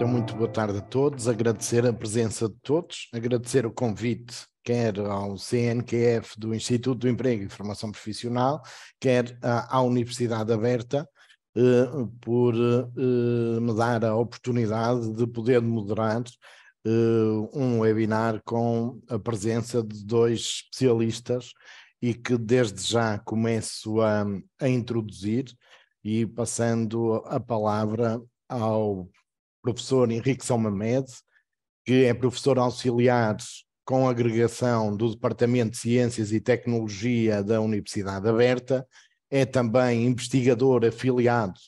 muito boa tarde a todos, agradecer a presença de todos, agradecer o convite, quer ao CNQF do Instituto do Emprego e Formação Profissional, quer à Universidade Aberta, por me dar a oportunidade de poder moderar um webinar com a presença de dois especialistas e que desde já começo a introduzir e passando a palavra ao professor Henrique São Mamed, que é professor auxiliar com agregação do Departamento de Ciências e Tecnologia da Universidade Aberta, é também investigador afiliado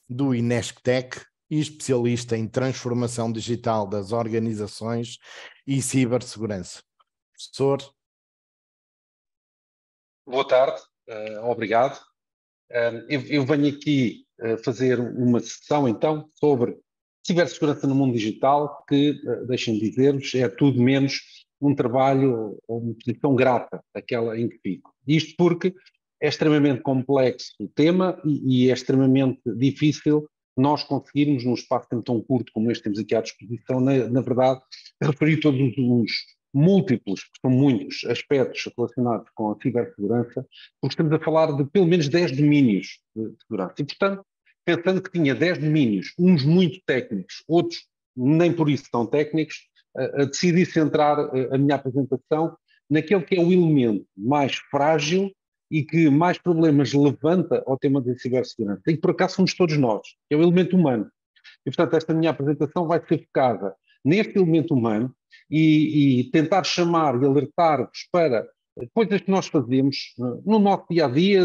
do INESCTEC e especialista em transformação digital das organizações e cibersegurança. Professor. Boa tarde, obrigado. Eu venho aqui fazer uma sessão, então, sobre cibersegurança no mundo digital, que, deixem-me dizer-vos, é tudo menos um trabalho ou uma posição grata, aquela em que fico. Isto porque é extremamente complexo o tema e é extremamente difícil nós conseguirmos, num espaço de tempo tão curto como este que temos aqui à disposição, na verdade, referir todos os múltiplos, que são muitos, aspectos relacionados com a cibersegurança, porque estamos a falar de pelo menos 10 domínios de segurança. E, portanto, pensando que tinha 10 domínios, uns muito técnicos, outros nem por isso tão técnicos, decidi centrar a minha apresentação naquele que é o elemento mais frágil e que mais problemas levanta ao tema da cibersegurança. E que, por acaso, somos todos nós, que é o elemento humano. E, portanto, esta minha apresentação vai ser focada neste elemento humano e tentar chamar e alertar-vos para coisas que nós fazemos no nosso dia-a-dia,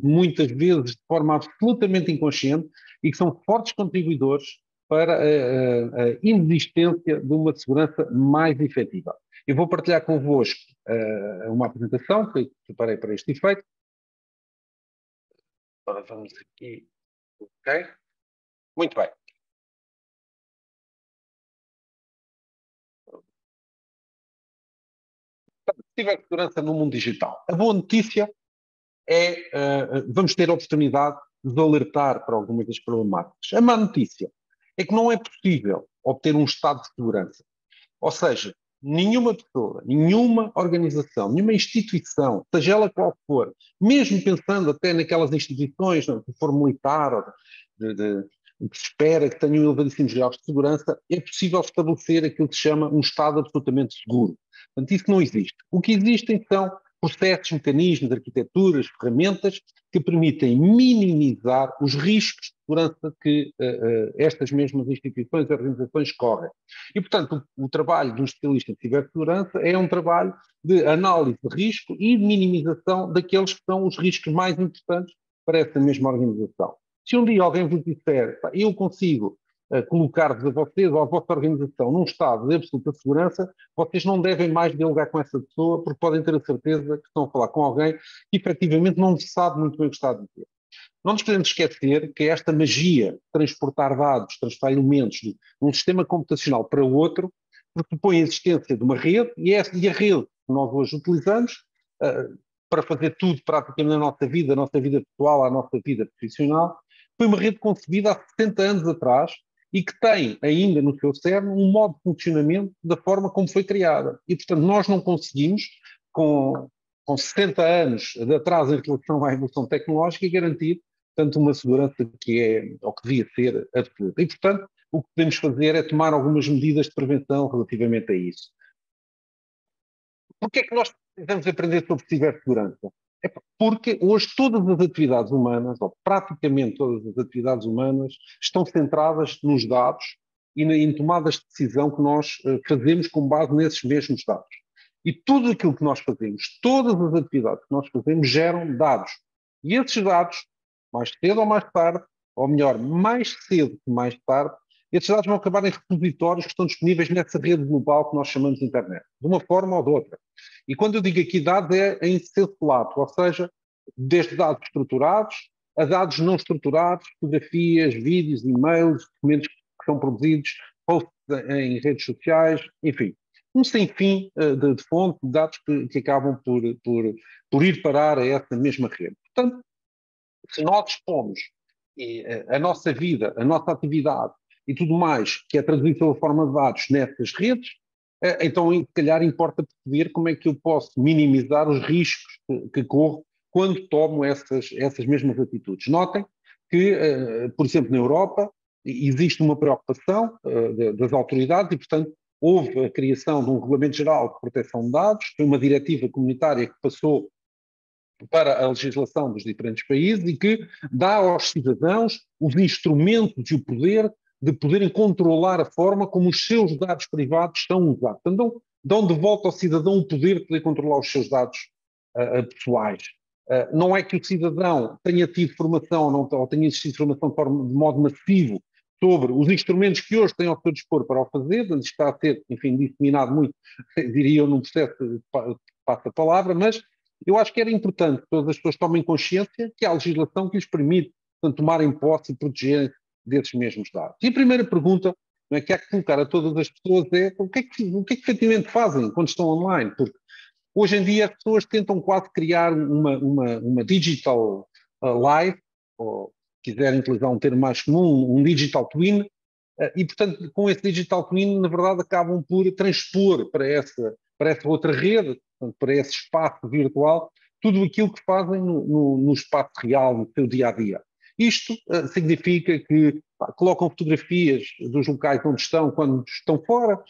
muitas vezes de forma absolutamente inconsciente, e que são fortes contribuidores para a inexistência de uma segurança mais efetiva. Eu vou partilhar convosco uma apresentação que preparei para este efeito. Agora vamos aqui. Ok? Muito bem. Cibersegurança no mundo digital. A boa notícia é vamos ter a oportunidade de alertar para algumas das problemáticas. A má notícia é que não é possível obter um estado de segurança. Ou seja, nenhuma pessoa, nenhuma organização, nenhuma instituição, seja ela qual for, mesmo pensando até naquelas instituições, não, que for militar, ou que se espera que tenham elevadíssimos graus de segurança, é possível estabelecer aquilo que se chama um Estado absolutamente seguro. Portanto, isso não existe. O que existem são processos, mecanismos, arquiteturas, ferramentas que permitem minimizar os riscos de segurança que estas mesmas instituições e organizações correm. E, portanto, o trabalho de um especialista em cibersegurança é um trabalho de análise de risco e de minimização daqueles que são os riscos mais importantes para essa mesma organização. Se um dia alguém vos disser, eu consigo colocar-vos a vocês ou a vossa organização num estado de absoluta segurança, vocês não devem mais dialogar com essa pessoa, porque podem ter a certeza que estão a falar com alguém que efetivamente não sabe muito bem o que está a dizer. Não nos podemos esquecer que esta magia de transportar dados, transportar elementos de um sistema computacional para outro, pressupõe a existência de uma rede, e a rede que nós hoje utilizamos para fazer tudo praticamente na nossa vida pessoal, a nossa vida profissional, foi uma rede concebida há 60 anos atrás e que tem ainda no seu cerne um modo de funcionamento da forma como foi criada. E, portanto, nós não conseguimos, com 60 anos de atraso em relação à evolução tecnológica, garantir, portanto, uma segurança que é, ou que devia ser, absoluta. E, portanto, o que podemos fazer é tomar algumas medidas de prevenção relativamente a isso. Por que é que nós precisamos aprender sobre cibersegurança? Porque hoje todas as atividades humanas, ou praticamente todas as atividades humanas, estão centradas nos dados e em tomadas de decisão que nós fazemos com base nesses mesmos dados. E tudo aquilo que nós fazemos, todas as atividades que nós fazemos, geram dados. E esses dados, mais cedo ou mais tarde, ou melhor, mais cedo que mais tarde, esses dados vão acabar em repositórios que estão disponíveis nessa rede global que nós chamamos de internet, de uma forma ou de outra. E quando eu digo aqui dados é em senso lato, ou seja, desde dados estruturados a dados não estruturados, fotografias, vídeos, e-mails, documentos que são produzidos, posts em redes sociais, enfim. Um sem fim de fonte de dados que acabam por ir parar a essa mesma rede. Portanto, se nós expomos a nossa vida, a nossa atividade, e tudo mais, que é traduzido pela forma de dados nessas redes, então se calhar importa perceber como é que eu posso minimizar os riscos que corro quando tomo essas mesmas atitudes. Notem que, por exemplo, na Europa existe uma preocupação das autoridades e, portanto, houve a criação de um Regulamento Geral de Proteção de Dados, foi uma diretiva comunitária que passou para a legislação dos diferentes países e que dá aos cidadãos os instrumentos e o poder de poderem controlar a forma como os seus dados privados são usados. Então, dão de volta ao cidadão o poder de poder controlar os seus dados pessoais. Não é que o cidadão tenha tido formação ou tenha existido formação de modo massivo sobre os instrumentos que hoje têm ao seu dispor para o fazer, isto está a ser, enfim, disseminado muito, diria eu, num processo de passa-palavra, mas eu acho que era importante que todas as pessoas tomem consciência que há legislação que lhes permite, portanto, tomarem posse e protegerem desses mesmos dados. E a primeira pergunta, não é, que há que colocar a todas as pessoas é o que é que efetivamente fazem quando estão online? Porque hoje em dia as pessoas tentam quase criar uma digital life, ou quiserem utilizar um termo mais comum, um digital twin, e portanto com esse digital twin na verdade acabam por transpor para essa outra rede, portanto, para esse espaço virtual, tudo aquilo que fazem no espaço real, no seu dia-a-dia. Isto significa que colocam fotografias dos locais onde estão quando estão fora,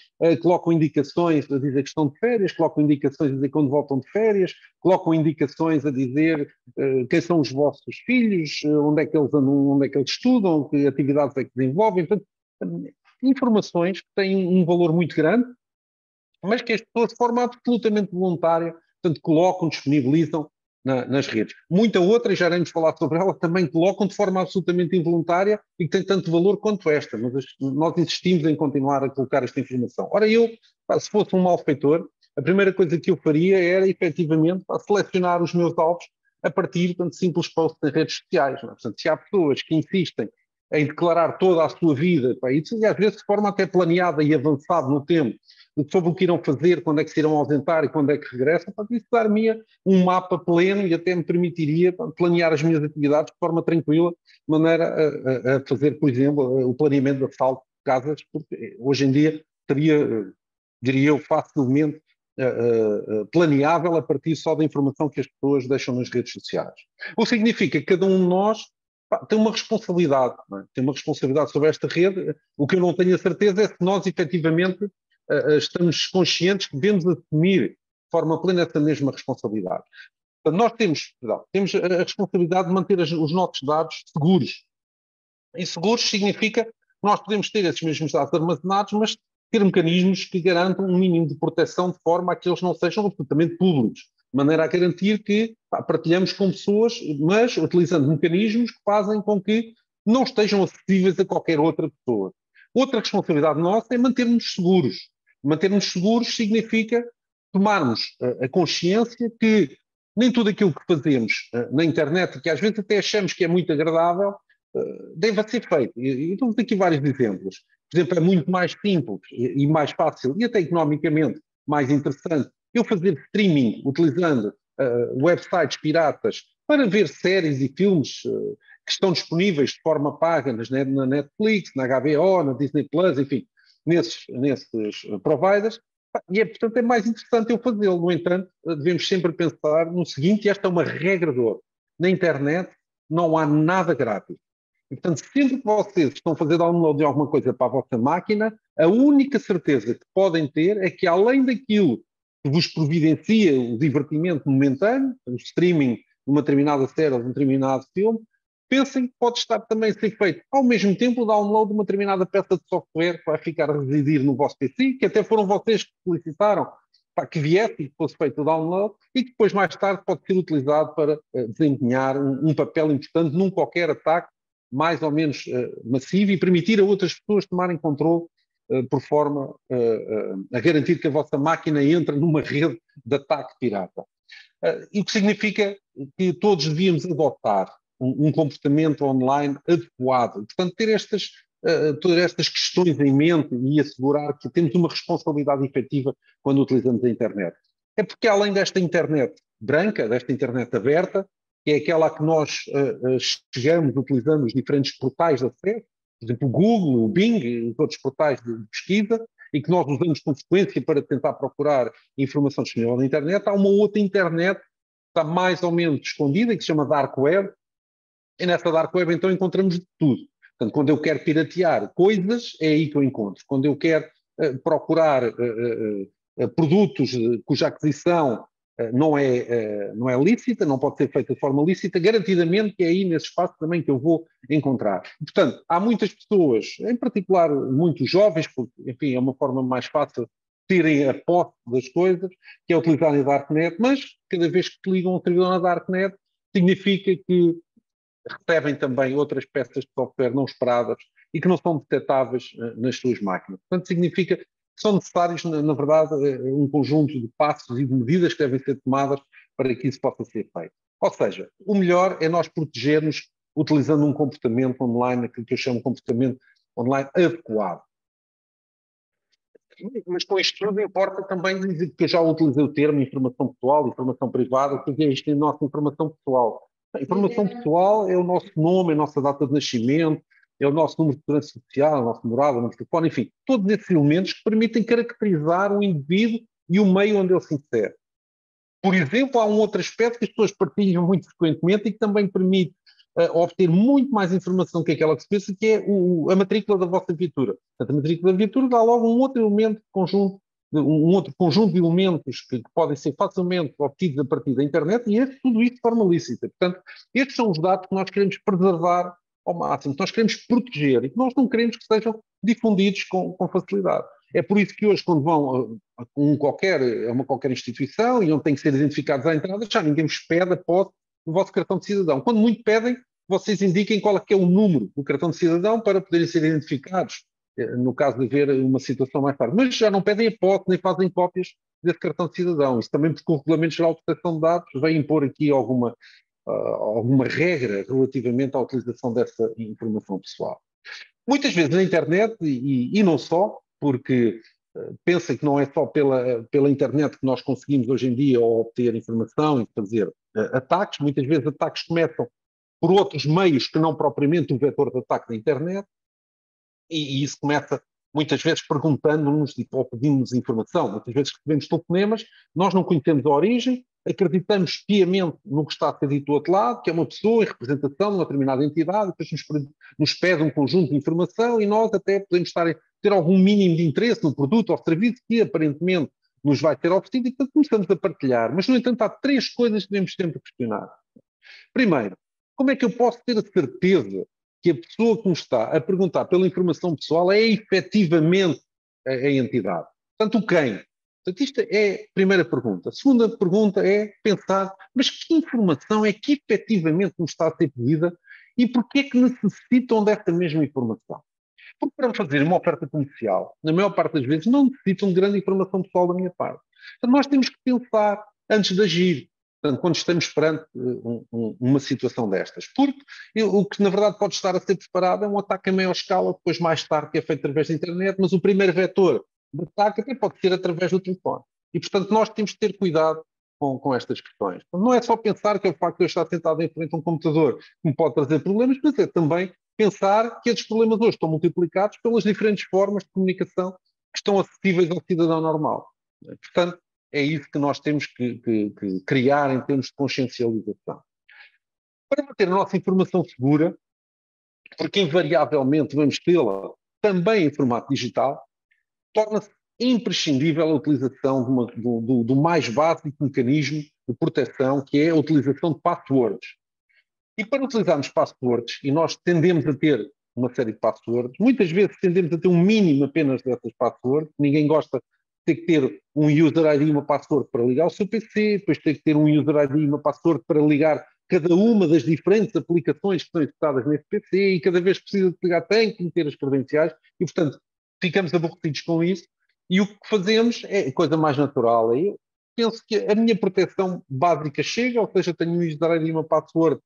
colocam indicações a dizer que estão de férias, colocam indicações a dizer quando voltam de férias, colocam indicações a dizer quem são os vossos filhos, onde é que eles andam, onde é que eles estudam, que atividades é que desenvolvem. Portanto, informações que têm um valor muito grande, mas que as pessoas de forma absolutamente voluntária, portanto, colocam, disponibilizam nas redes. Muita outra, e já iremos falar sobre ela, também colocam de forma absolutamente involuntária e que tem tanto valor quanto esta, mas nós insistimos em continuar a colocar esta informação. Ora, eu, se fosse um malfeitor, a primeira coisa que eu faria era, efetivamente, selecionar os meus alvos a partir, portanto, de simples posts nas redes sociais. Não é? Portanto, se há pessoas que insistem em declarar toda a sua vida, isso, e às vezes de forma até planeada e avançada no tempo, sobre o que irão fazer, quando é que se irão ausentar e quando é que regressam, isso dar-me um mapa pleno e até me permitiria planear as minhas atividades de forma tranquila, de maneira a fazer, por exemplo, o planeamento de assalto de casas, porque hoje em dia teria, diria eu, facilmente planeável a partir só da informação que as pessoas deixam nas redes sociais. O que significa que cada um de nós tem uma responsabilidade, não é? Tem uma responsabilidade sobre esta rede. O que eu não tenho a certeza é se nós efetivamente estamos conscientes que devemos assumir de forma plena essa mesma responsabilidade. Portanto, nós temos a responsabilidade de manter os nossos dados seguros. E seguros significa que nós podemos ter esses mesmos dados armazenados, mas ter mecanismos que garantam um mínimo de proteção de forma a que eles não sejam absolutamente públicos, de maneira a garantir que partilhamos com pessoas, mas utilizando mecanismos que fazem com que não estejam acessíveis a qualquer outra pessoa. Outra responsabilidade nossa é manter-nos seguros. Manter-nos seguros significa tomarmos a consciência que nem tudo aquilo que fazemos na internet, que às vezes até achamos que é muito agradável, deve ser feito. E temos aqui vários exemplos. Por exemplo, é muito mais simples e mais fácil e até economicamente mais interessante eu fazer streaming utilizando websites piratas para ver séries e filmes que estão disponíveis de forma paga na Netflix, na HBO, na Disney Plus, enfim, nesses providers. E, portanto, é mais interessante eu fazê-lo. No entanto, devemos sempre pensar no seguinte, e esta é uma regra de ouro. Na internet não há nada grátis. E, portanto, sempre que vocês estão a fazer download de alguma coisa para a vossa máquina, a única certeza que podem ter é que, além daquilo que vos providencia o divertimento momentâneo, o streaming de uma determinada série ou de um determinado filme, pensem que pode estar também a ser feito ao mesmo tempo o download de uma determinada peça de software que vai ficar a residir no vosso PC, que até foram vocês que solicitaram para que viesse e que fosse feito o download, e que depois, mais tarde, pode ser utilizado para desempenhar um papel importante num qualquer ataque mais ou menos massivo e permitir a outras pessoas tomarem controle por forma a garantir que a vossa máquina entre numa rede de ataque pirata. E o que significa que todos devíamos adotar um comportamento online adequado. Portanto, ter todas estas questões em mente e assegurar que temos uma responsabilidade efetiva quando utilizamos a internet. É porque além desta internet branca, desta internet aberta, que é aquela a que nós chegamos utilizando os diferentes portais de acesso, por exemplo, o Google, o Bing e os outros portais de pesquisa, e que nós usamos com frequência para tentar procurar informação disponível na internet. Há uma outra internet que está mais ou menos escondida e que se chama Dark Web, e nessa Dark Web então encontramos de tudo. Portanto, quando eu quero piratear coisas, é aí que eu encontro. Quando eu quero procurar produtos cuja aquisição não é lícita, não pode ser feita de forma lícita, garantidamente que é aí nesse espaço também que eu vou encontrar. Portanto, há muitas pessoas, em particular muitos jovens, porque, enfim, é uma forma mais fácil de terem a posse das coisas, que é utilizarem a Darknet, mas cada vez que ligam um servidor na Darknet, significa que recebem também outras peças de software não esperadas e que não são detectáveis nas suas máquinas. Portanto, significa que são necessários, na verdade, um conjunto de passos e de medidas que devem ser tomadas para que isso possa ser feito. Ou seja, o melhor é nós protegermos utilizando um comportamento online, aquilo que eu chamo de comportamento online adequado. Mas com isto tudo importa também dizer que eu já utilizei o termo informação pessoal, informação privada, porque isto é a nossa informação pessoal. A informação pessoal é o nosso nome, a nossa data de nascimento, é o nosso número de segurança social, a nossa morada, o número de telefone, enfim, todos esses elementos que permitem caracterizar o indivíduo e o meio onde ele se insere. Por exemplo, há um outro aspecto que as pessoas partilham muito frequentemente e que também permite obter muito mais informação que aquela que se pensa, que é a matrícula da vossa viatura. Portanto, a matrícula da viatura dá logo um outro elemento conjunto, um outro conjunto de elementos que podem ser facilmente obtidos a partir da internet e tudo isso de forma lícita. Portanto, estes são os dados que nós queremos preservar ao máximo, que nós queremos proteger e que nós não queremos que sejam difundidos com facilidade. É por isso que hoje, quando vão a uma qualquer instituição e onde têm que ser identificados à entrada, já ninguém vos pede a posse do vosso cartão de cidadão. Quando muito pedem, vocês indiquem qual é que é o número do cartão de cidadão para poderem ser identificados, no caso de haver uma situação mais tarde. Mas já não pedem a posse, nem fazem cópias desse cartão de cidadão. Isso também porque o Regulamento Geral de Proteção de Dados vai impor aqui alguma regra relativamente à utilização dessa informação pessoal. Muitas vezes na internet, e não só, porque pensa que não é só pela internet que nós conseguimos hoje em dia obter informação e fazer ataques, muitas vezes ataques começam por outros meios que não propriamente o vetor de ataque da internet, e isso começa muitas vezes perguntando-nos ou pedindo-nos informação. Muitas vezes recebemos telefonemas, nós não conhecemos a origem, acreditamos piamente no que está a ser dito do outro lado, que é uma pessoa em representação de uma determinada entidade, depois nos pede um conjunto de informação e nós até podemos ter algum mínimo de interesse no produto ou serviço que aparentemente nos vai ter oferecido e portanto começamos a partilhar. Mas, no entanto, há três coisas que devemos sempre questionar. Primeiro, como é que eu posso ter a certeza que a pessoa que me está a perguntar pela informação pessoal é efetivamente a entidade? Portanto, o quem? Portanto, isto é a primeira pergunta. A segunda pergunta é pensar, mas que informação é que efetivamente me está a ser pedida e porquê é que necessitam desta mesma informação? Porque para fazer uma oferta comercial, na maior parte das vezes, não necessitam de grande informação pessoal da minha parte. Portanto, nós temos que pensar antes de agir. Portanto, quando estamos perante uma situação destas. Porque o que, na verdade, pode estar a ser preparado é um ataque a maior escala, depois mais tarde, que é feito através da internet, mas o primeiro vetor de ataque até pode ser através do telefone. E, portanto, nós temos que ter cuidado com estas questões. Não é só pensar que é o facto de eu estar sentado em frente a um computador que me pode trazer problemas, mas é também pensar que esses problemas hoje estão multiplicados pelas diferentes formas de comunicação que estão acessíveis ao cidadão normal. Portanto, é isso que nós temos que criar em termos de consciencialização. Para manter a nossa informação segura, porque invariavelmente vamos tê-la também em formato digital, torna-se imprescindível a utilização do mais básico mecanismo de proteção, que é a utilização de passwords. E para utilizarmos passwords, e nós tendemos a ter uma série de passwords, muitas vezes tendemos a ter um mínimo apenas dessas passwords, ninguém gosta de ter que ter um user ID e uma password para ligar ao seu PC, depois ter que ter um user ID e uma password para ligar cada uma das diferentes aplicações que estão executadas nesse PC, e cada vez que precisa de ligar tem que meter as credenciais, e portanto ficamos aborrecidos com isso, e o que fazemos é a coisa mais natural. Eu penso que a minha proteção básica chega, ou seja, tenho um user ID e uma password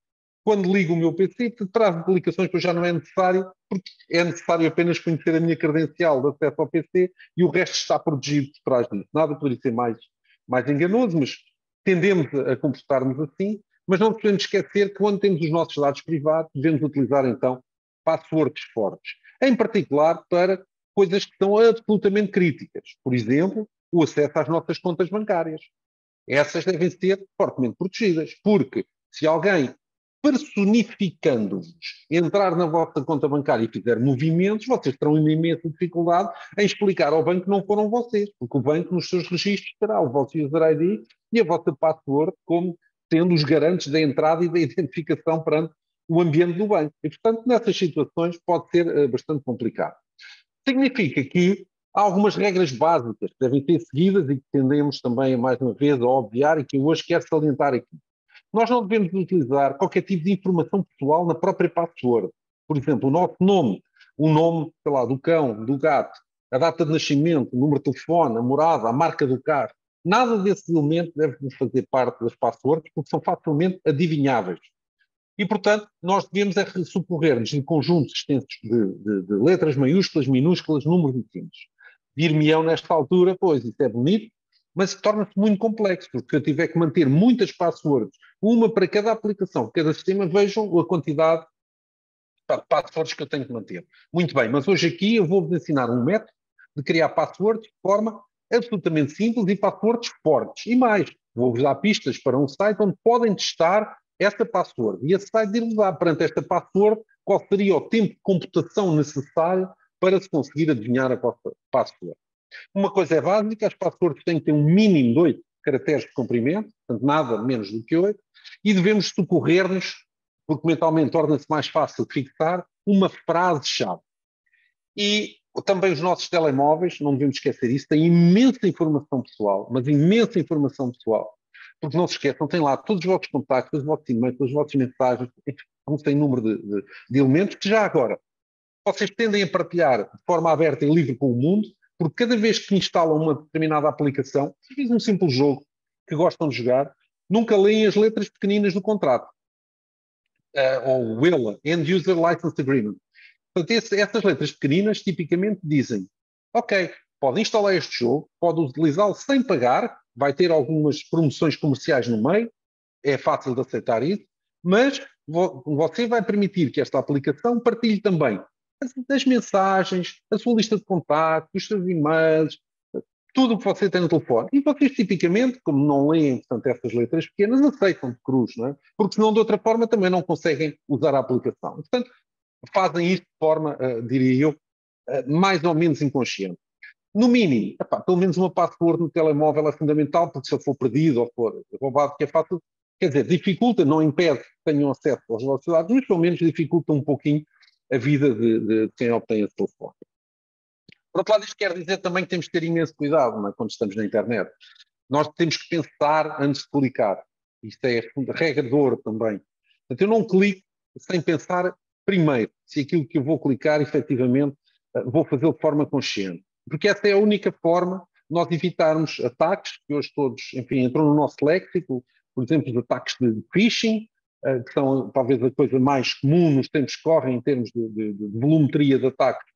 quando ligo o meu PC, traz aplicações que já não é necessário, porque é necessário apenas conhecer a minha credencial de acesso ao PC e o resto está protegido por trás disso. Nada poderia ser mais enganoso, mas tendemos a comportar-nos assim, mas não podemos esquecer que quando temos os nossos dados privados, devemos utilizar então passwords fortes. em particular para coisas que são absolutamente críticas. Por exemplo, o acesso às nossas contas bancárias. Essas devem ser fortemente protegidas, porque se alguém, personificando-vos, entrar na vossa conta bancária e fizer movimentos, vocês terão uma imensa dificuldade em explicar ao banco que não foram vocês, porque o banco nos seus registros terá o vosso user ID e a vossa password como sendo os garantes da entrada e da identificação perante o ambiente do banco. E, portanto, nessas situações pode ser bastante complicado. Significa que há algumas regras básicas que devem ser seguidas e que tendemos também, mais uma vez, a obviar e que eu hoje quero salientar aqui. Nós não devemos utilizar qualquer tipo de informação pessoal na própria password. Por exemplo, o nosso nome, o nome, sei lá, do cão, do gato, a data de nascimento, o número de telefone, a morada, a marca do carro. Nada desses elementos deve fazer parte das passwords porque são facilmente adivinháveis. E, portanto, nós devemos socorrer-nos em conjuntos extensos de letras maiúsculas, minúsculas, números e símbolos. Dir-me-ão nesta altura, pois, isso é bonito, mas torna-se muito complexo, porque eu tiver que manter muitas passwords, uma para cada aplicação, cada sistema, vejam a quantidade de passwords que eu tenho que manter. Muito bem, mas hoje aqui eu vou-vos ensinar um método de criar passwords de forma absolutamente simples e passwords fortes. E mais, vou-vos dar pistas para um site onde podem testar esta password. E esse site dir-vos perante esta password qual seria o tempo de computação necessário para se conseguir adivinhar a vossa password. Uma coisa é básica, as passwords têm que ter um mínimo de 8 caracteres de comprimento, portanto nada menos do que 8, e devemos socorrer-nos, porque mentalmente torna-se mais fácil fixar, uma frase-chave. E também os nossos telemóveis, não devemos esquecer isso, têm imensa informação pessoal, mas imensa informação pessoal. Porque não se esqueçam, tem lá todos os vossos contactos, os vossos e-mails, as vossas mensagens, um sem número de elementos que já agora vocês tendem a partilhar de forma aberta e livre com o mundo, porque cada vez que instalam uma determinada aplicação, se fiz um simples jogo que gostam de jogar, nunca leem as letras pequeninas do contrato. Ou WILA, End User License Agreement. Portanto, essas letras pequeninas tipicamente dizem, ok, pode instalar este jogo, pode utilizá-lo sem pagar, vai ter algumas promoções comerciais no meio, é fácil de aceitar isso, mas você vai permitir que esta aplicação partilhe também as mensagens, a sua lista de contactos, os seus e-mails, tudo o que você tem no telefone. E vocês, tipicamente, como não leem, portanto, essas letras pequenas, aceitam de cruz, não é? Porque senão, de outra forma, também não conseguem usar a aplicação. Portanto, fazem isto de forma, diria eu, mais ou menos inconsciente. No mínimo, pelo menos uma password no telemóvel é fundamental, porque se eu for perdido ou for roubado, que é fácil, quer dizer, dificulta, não impede que tenham acesso aos vossos dados, mas pelo menos dificulta um pouquinho a vida de quem obtém esse telefone. Por outro lado, isto quer dizer também que temos que ter imenso cuidado, não é, quando estamos na internet. Nós temos que pensar antes de clicar. Isto é regra de ouro também. Portanto, eu não clico sem pensar primeiro se aquilo que eu vou clicar, efetivamente, vou fazê-lo de forma consciente. Porque essa é a única forma de nós evitarmos ataques, que hoje todos, enfim, entram no nosso léxico, por exemplo, os ataques de phishing, que são talvez a coisa mais comum nos tempos que correm em termos de volumetria de ataques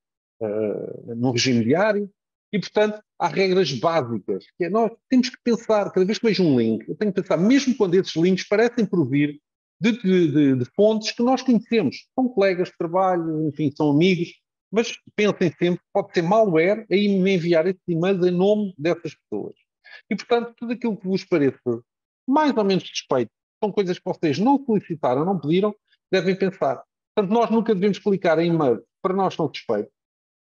no regime diário. E, portanto, há regras básicas, que é nós temos que pensar, cada vez que vejo um link, eu tenho que pensar, mesmo quando esses links parecem provir de fontes que nós conhecemos, são colegas de trabalho, enfim, são amigos, mas pensem sempre que pode ser malware a me enviar esses e-mails em nome dessas pessoas. E, portanto, tudo aquilo que vos pareça mais ou menos suspeito, são coisas que vocês não solicitaram, não pediram, devem pensar. Portanto, nós nunca devemos clicar em e-mails que para nós são suspeitos.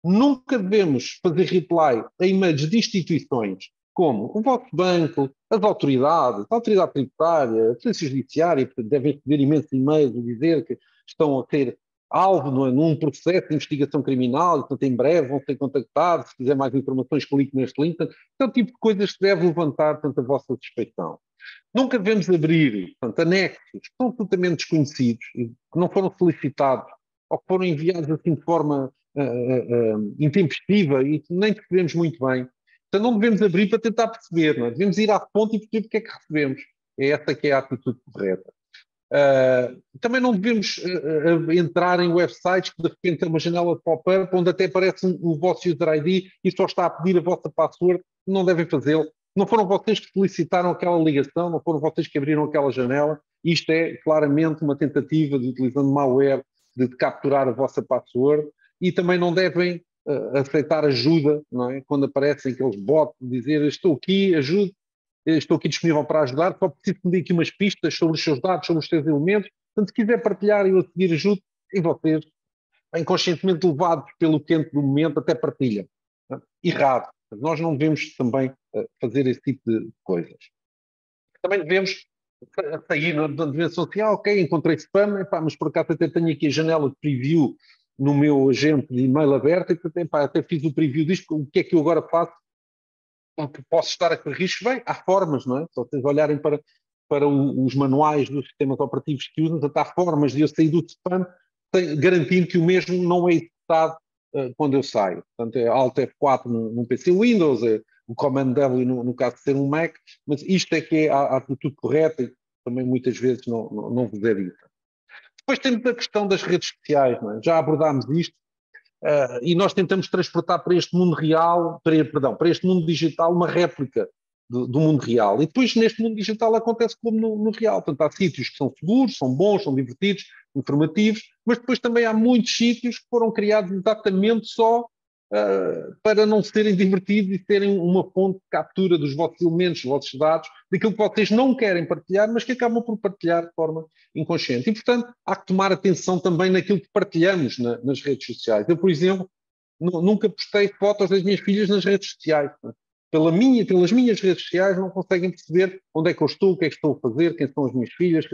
Nunca devemos fazer reply a e-mails de instituições como o vosso banco, as autoridades, a autoridade tributária, a polícia judiciária, porque devem receber imensos e-mails a dizer que estão a ter alvo num processo de investigação criminal, e, portanto, em breve vão ser contactados, se quiser mais informações, clique neste link. Portanto, é o tipo de coisas que deve levantar, portanto, a vossa suspeição. Nunca devemos abrir, portanto, anexos que são absolutamente desconhecidos, que não foram solicitados, ou que foram enviados assim de forma intempestiva e nem percebemos muito bem. Então não devemos abrir para tentar perceber, não é? Devemos ir à fonte e perceber o que é que recebemos. É essa que é a atitude correta. Também não devemos entrar em websites que de repente tem uma janela de pop-up onde até aparece o vosso user ID e só está a pedir a vossa password. Não devem fazê-lo. Não foram vocês que solicitaram aquela ligação, não foram vocês que abriram aquela janela. Isto é claramente uma tentativa de, utilizando malware, de capturar a vossa password. e também não devem aceitar ajuda, não é? Quando aparecem aqueles bots de dizer estou aqui, ajude, estou aqui disponível para ajudar, só preciso que me dê aqui umas pistas sobre os seus dados, sobre os seus elementos. Portanto, se quiser partilhar e eu a seguir ajudo, e vocês, inconscientemente levados pelo quente do momento, até partilham. Errado. Nós não devemos também fazer esse tipo de coisas. Também devemos sair na dimensão assim, ok, encontrei spam, epá, mas por acaso até tenho aqui a janela de preview no meu agente de e-mail aberto, e até fiz o preview disto, o que é que eu agora faço? Porque posso estar a correr risco? Bem, há formas, não é? Se vocês olharem para os manuais dos sistemas operativos que usam, há formas de eu sair do spam, garantindo que o mesmo não é executado quando eu saio. Portanto, é Alt F4 num PC Windows, é o Command W no caso de ser um Mac, mas isto é que é a atitude correta e também muitas vezes não vos é dita. Depois temos a questão das redes sociais, não é? Já abordámos isto, e nós tentamos transportar para este mundo real, para este mundo digital, uma réplica do mundo real. E depois, neste mundo digital, acontece como no real. Portanto, há sítios que são seguros, são bons, são divertidos, informativos, mas depois também há muitos sítios que foram criados exatamente só para não serem divertidos e serem uma fonte de captura dos vossos elementos, dos vossos dados, daquilo que vocês não querem partilhar, mas que acabam por partilhar de forma inconsciente. E, portanto, há que tomar atenção também naquilo que partilhamos nas redes sociais. Eu, por exemplo, nunca postei fotos das minhas filhas nas redes sociais. Pelas minhas redes sociais não conseguem perceber onde é que eu estou, o que é que estou a fazer, quem são as minhas filhas,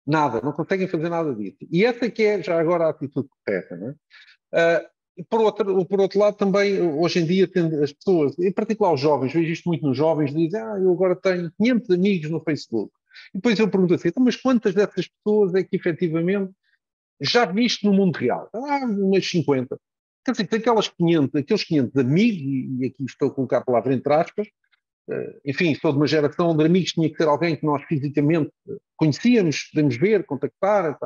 nada, não conseguem fazer nada disso. E essa que é já agora a atitude correta, não é? Por outro lado, também, hoje em dia, as pessoas, em particular os jovens, vejo isto muito nos jovens, dizem, eu agora tenho 500 amigos no Facebook. E depois eu pergunto assim, então, mas quantas dessas pessoas é que efetivamente já viste no mundo real? Umas 50. Quer dizer, tem aqueles 500 amigos, e aqui estou a colocar a palavra entre aspas, enfim, sou de uma geração onde amigos tinha que ser alguém que nós fisicamente conhecíamos, podemos ver, contactar,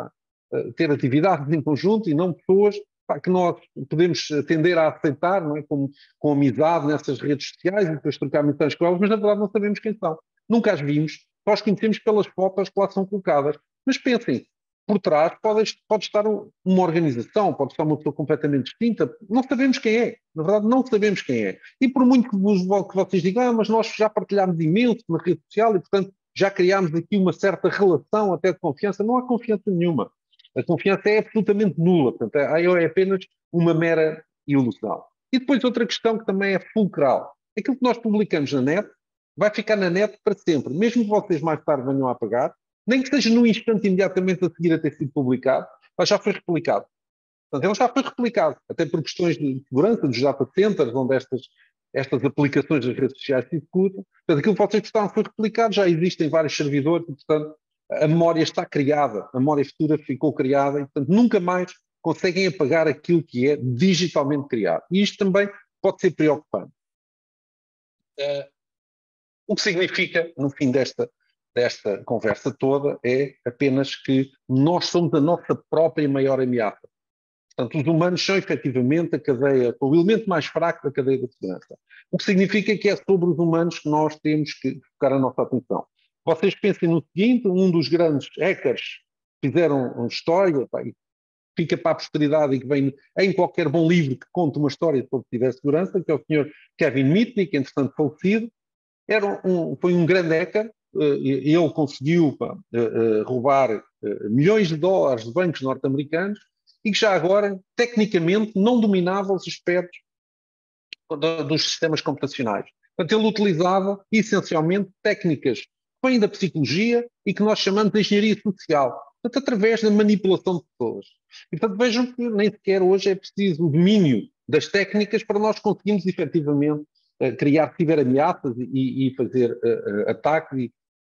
ter atividades em conjunto e não pessoas que nós podemos tender a aceitar, não é? Com amizade nessas redes sociais e depois trocar mensagens com elas, mas na verdade não sabemos quem são. Nunca as vimos, só as conhecemos pelas fotos que lá são colocadas. Mas pensem, por trás pode estar uma organização, pode estar uma pessoa completamente distinta, não sabemos quem é, na verdade não sabemos quem é. E por muito que vocês digam, mas nós já partilhámos imenso na rede social e, portanto, já criámos aqui uma certa relação até de confiança, não há confiança nenhuma. A confiança é absolutamente nula, portanto, é apenas uma mera ilusão. E depois outra questão que também é fulcral. Aquilo que nós publicamos na net vai ficar na net para sempre, mesmo que vocês mais tarde venham a apagar, nem que seja num instante imediatamente a seguir a ter sido publicado, mas já foi replicado. Portanto, ele já foi replicado, até por questões de segurança dos data centers, onde estas aplicações das redes sociais se executam. Portanto, aquilo que vocês gostaram foi replicado, já existem vários servidores, e, portanto, a memória está criada, a memória futura ficou criada, e, portanto, nunca mais conseguem apagar aquilo que é digitalmente criado. E isto também pode ser preocupante. O que significa, no fim desta conversa toda, é apenas que nós somos a nossa própria maior ameaça. Portanto, os humanos são efetivamente o elemento mais fraco da cadeia da segurança. O que significa que é sobre os humanos que nós temos que focar a nossa atenção. Vocês pensem no seguinte, um dos grandes hackers fizeram uma história, e fica para a posteridade e que vem em qualquer bom livro que conte uma história sobre cibersegurança, que é o Sr. Kevin Mitnick, entretanto falecido. Foi um grande hacker, ele conseguiu roubar milhões de dólares de bancos norte-americanos e que já agora, tecnicamente, não dominava os aspectos dos sistemas computacionais. Portanto, ele utilizava, essencialmente, técnicas que vêm da psicologia e que nós chamamos de engenharia social, portanto, através da manipulação de pessoas. E, portanto, vejam que nem sequer hoje é preciso o domínio das técnicas para nós conseguirmos, efetivamente, criar ciberameaças e fazer ataques e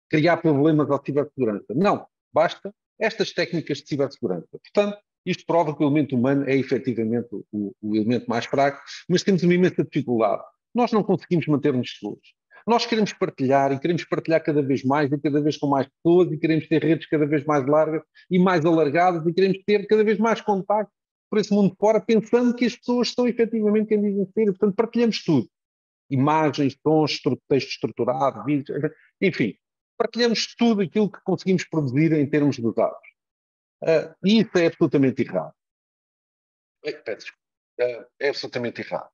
criar problemas à cibersegurança. Não, basta estas técnicas de cibersegurança. Portanto, isto prova que o elemento humano é efetivamente o elemento mais fraco, mas temos uma imensa dificuldade. Nós não conseguimos manter-nos seguros. Nós queremos partilhar e queremos partilhar cada vez mais e cada vez com mais pessoas e queremos ter redes cada vez mais largas e mais alargadas e queremos ter cada vez mais contacto por esse mundo fora, pensando que as pessoas são efetivamente quem dizem ser. Portanto, partilhamos tudo. Imagens, tons, texto estruturado, vídeos, enfim, partilhamos tudo aquilo que conseguimos produzir em termos de dados. E isso é absolutamente errado. Peço desculpa. é absolutamente errado.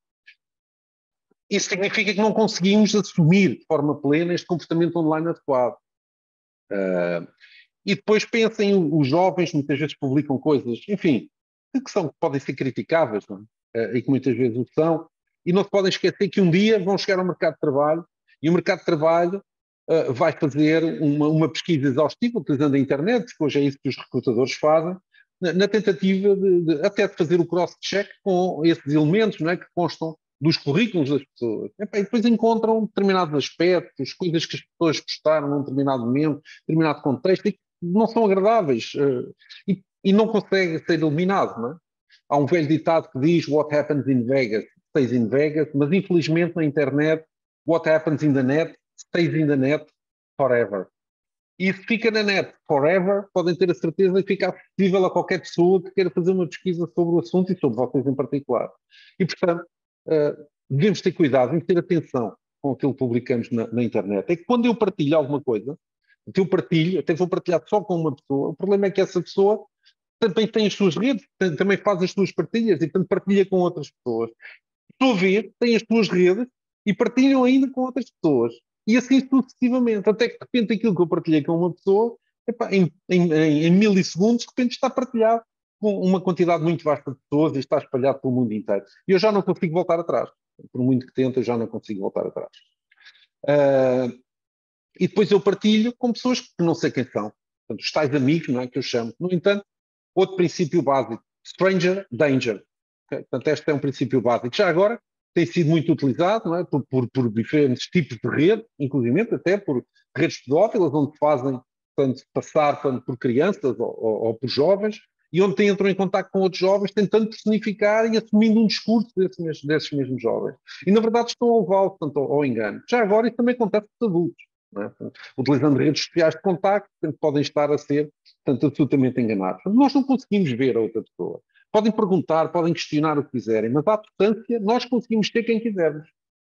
Isso significa que não conseguimos assumir de forma plena este comportamento online adequado. E depois pensem, os jovens muitas vezes publicam coisas, enfim, que podem ser criticáveis, não é? E que muitas vezes o são, e não se podem esquecer que um dia vão chegar ao mercado de trabalho, e o mercado de trabalho vai fazer uma pesquisa exaustiva, utilizando a internet, porque hoje é isso que os recrutadores fazem, na tentativa até de fazer o cross-check com esses elementos, não é, que constam dos currículos das pessoas. E depois encontram determinados aspectos, coisas que as pessoas postaram num determinado momento, determinado contexto, e que não são agradáveis e não conseguem ser eliminados. Não é? Há um velho ditado que diz "What happens in Vegas stays in Vegas", mas infelizmente na internet "What happens in the net stays in the net forever". E se fica na net forever, podem ter a certeza de ficar acessível a qualquer pessoa que queira fazer uma pesquisa sobre o assunto e sobre vocês em particular. E, portanto, devemos ter cuidado, devemos ter atenção com aquilo que publicamos na internet. É que quando eu partilho alguma coisa, eu partilho, até vou partilhar só com uma pessoa, o problema é que essa pessoa também tem as suas redes, também faz as suas partilhas e, portanto, partilha com outras pessoas. Por sua vez, tem as suas redes e partilham ainda com outras pessoas. E assim sucessivamente. Até que, de repente, aquilo que eu partilhei com uma pessoa, em milissegundos, de repente está partilhado com uma quantidade muito vasta de pessoas e está espalhado pelo mundo inteiro. E eu já não consigo voltar atrás. Por muito que tente, eu já não consigo voltar atrás. E depois eu partilho com pessoas que não sei quem são. Portanto, os tais amigos, não é, que eu chamo. No entanto, outro princípio básico, stranger danger. Okay? Portanto, este é um princípio básico. Já agora, tem sido muito utilizado, não é? por diferentes tipos de rede, inclusive até por redes pedófilas, onde fazem passar por crianças ou por jovens, e onde entram em contato com outros jovens, tentando personificar e assumindo um discurso desses mesmos jovens. E, na verdade, estão a levá-los ao engano. Já agora, isso também acontece com os adultos. Não é? Utilizando redes sociais de contacto, podem estar a ser absolutamente enganados. Nós não conseguimos ver a outra pessoa. Podem perguntar, podem questionar o que quiserem, mas à distância nós conseguimos ter quem quisermos.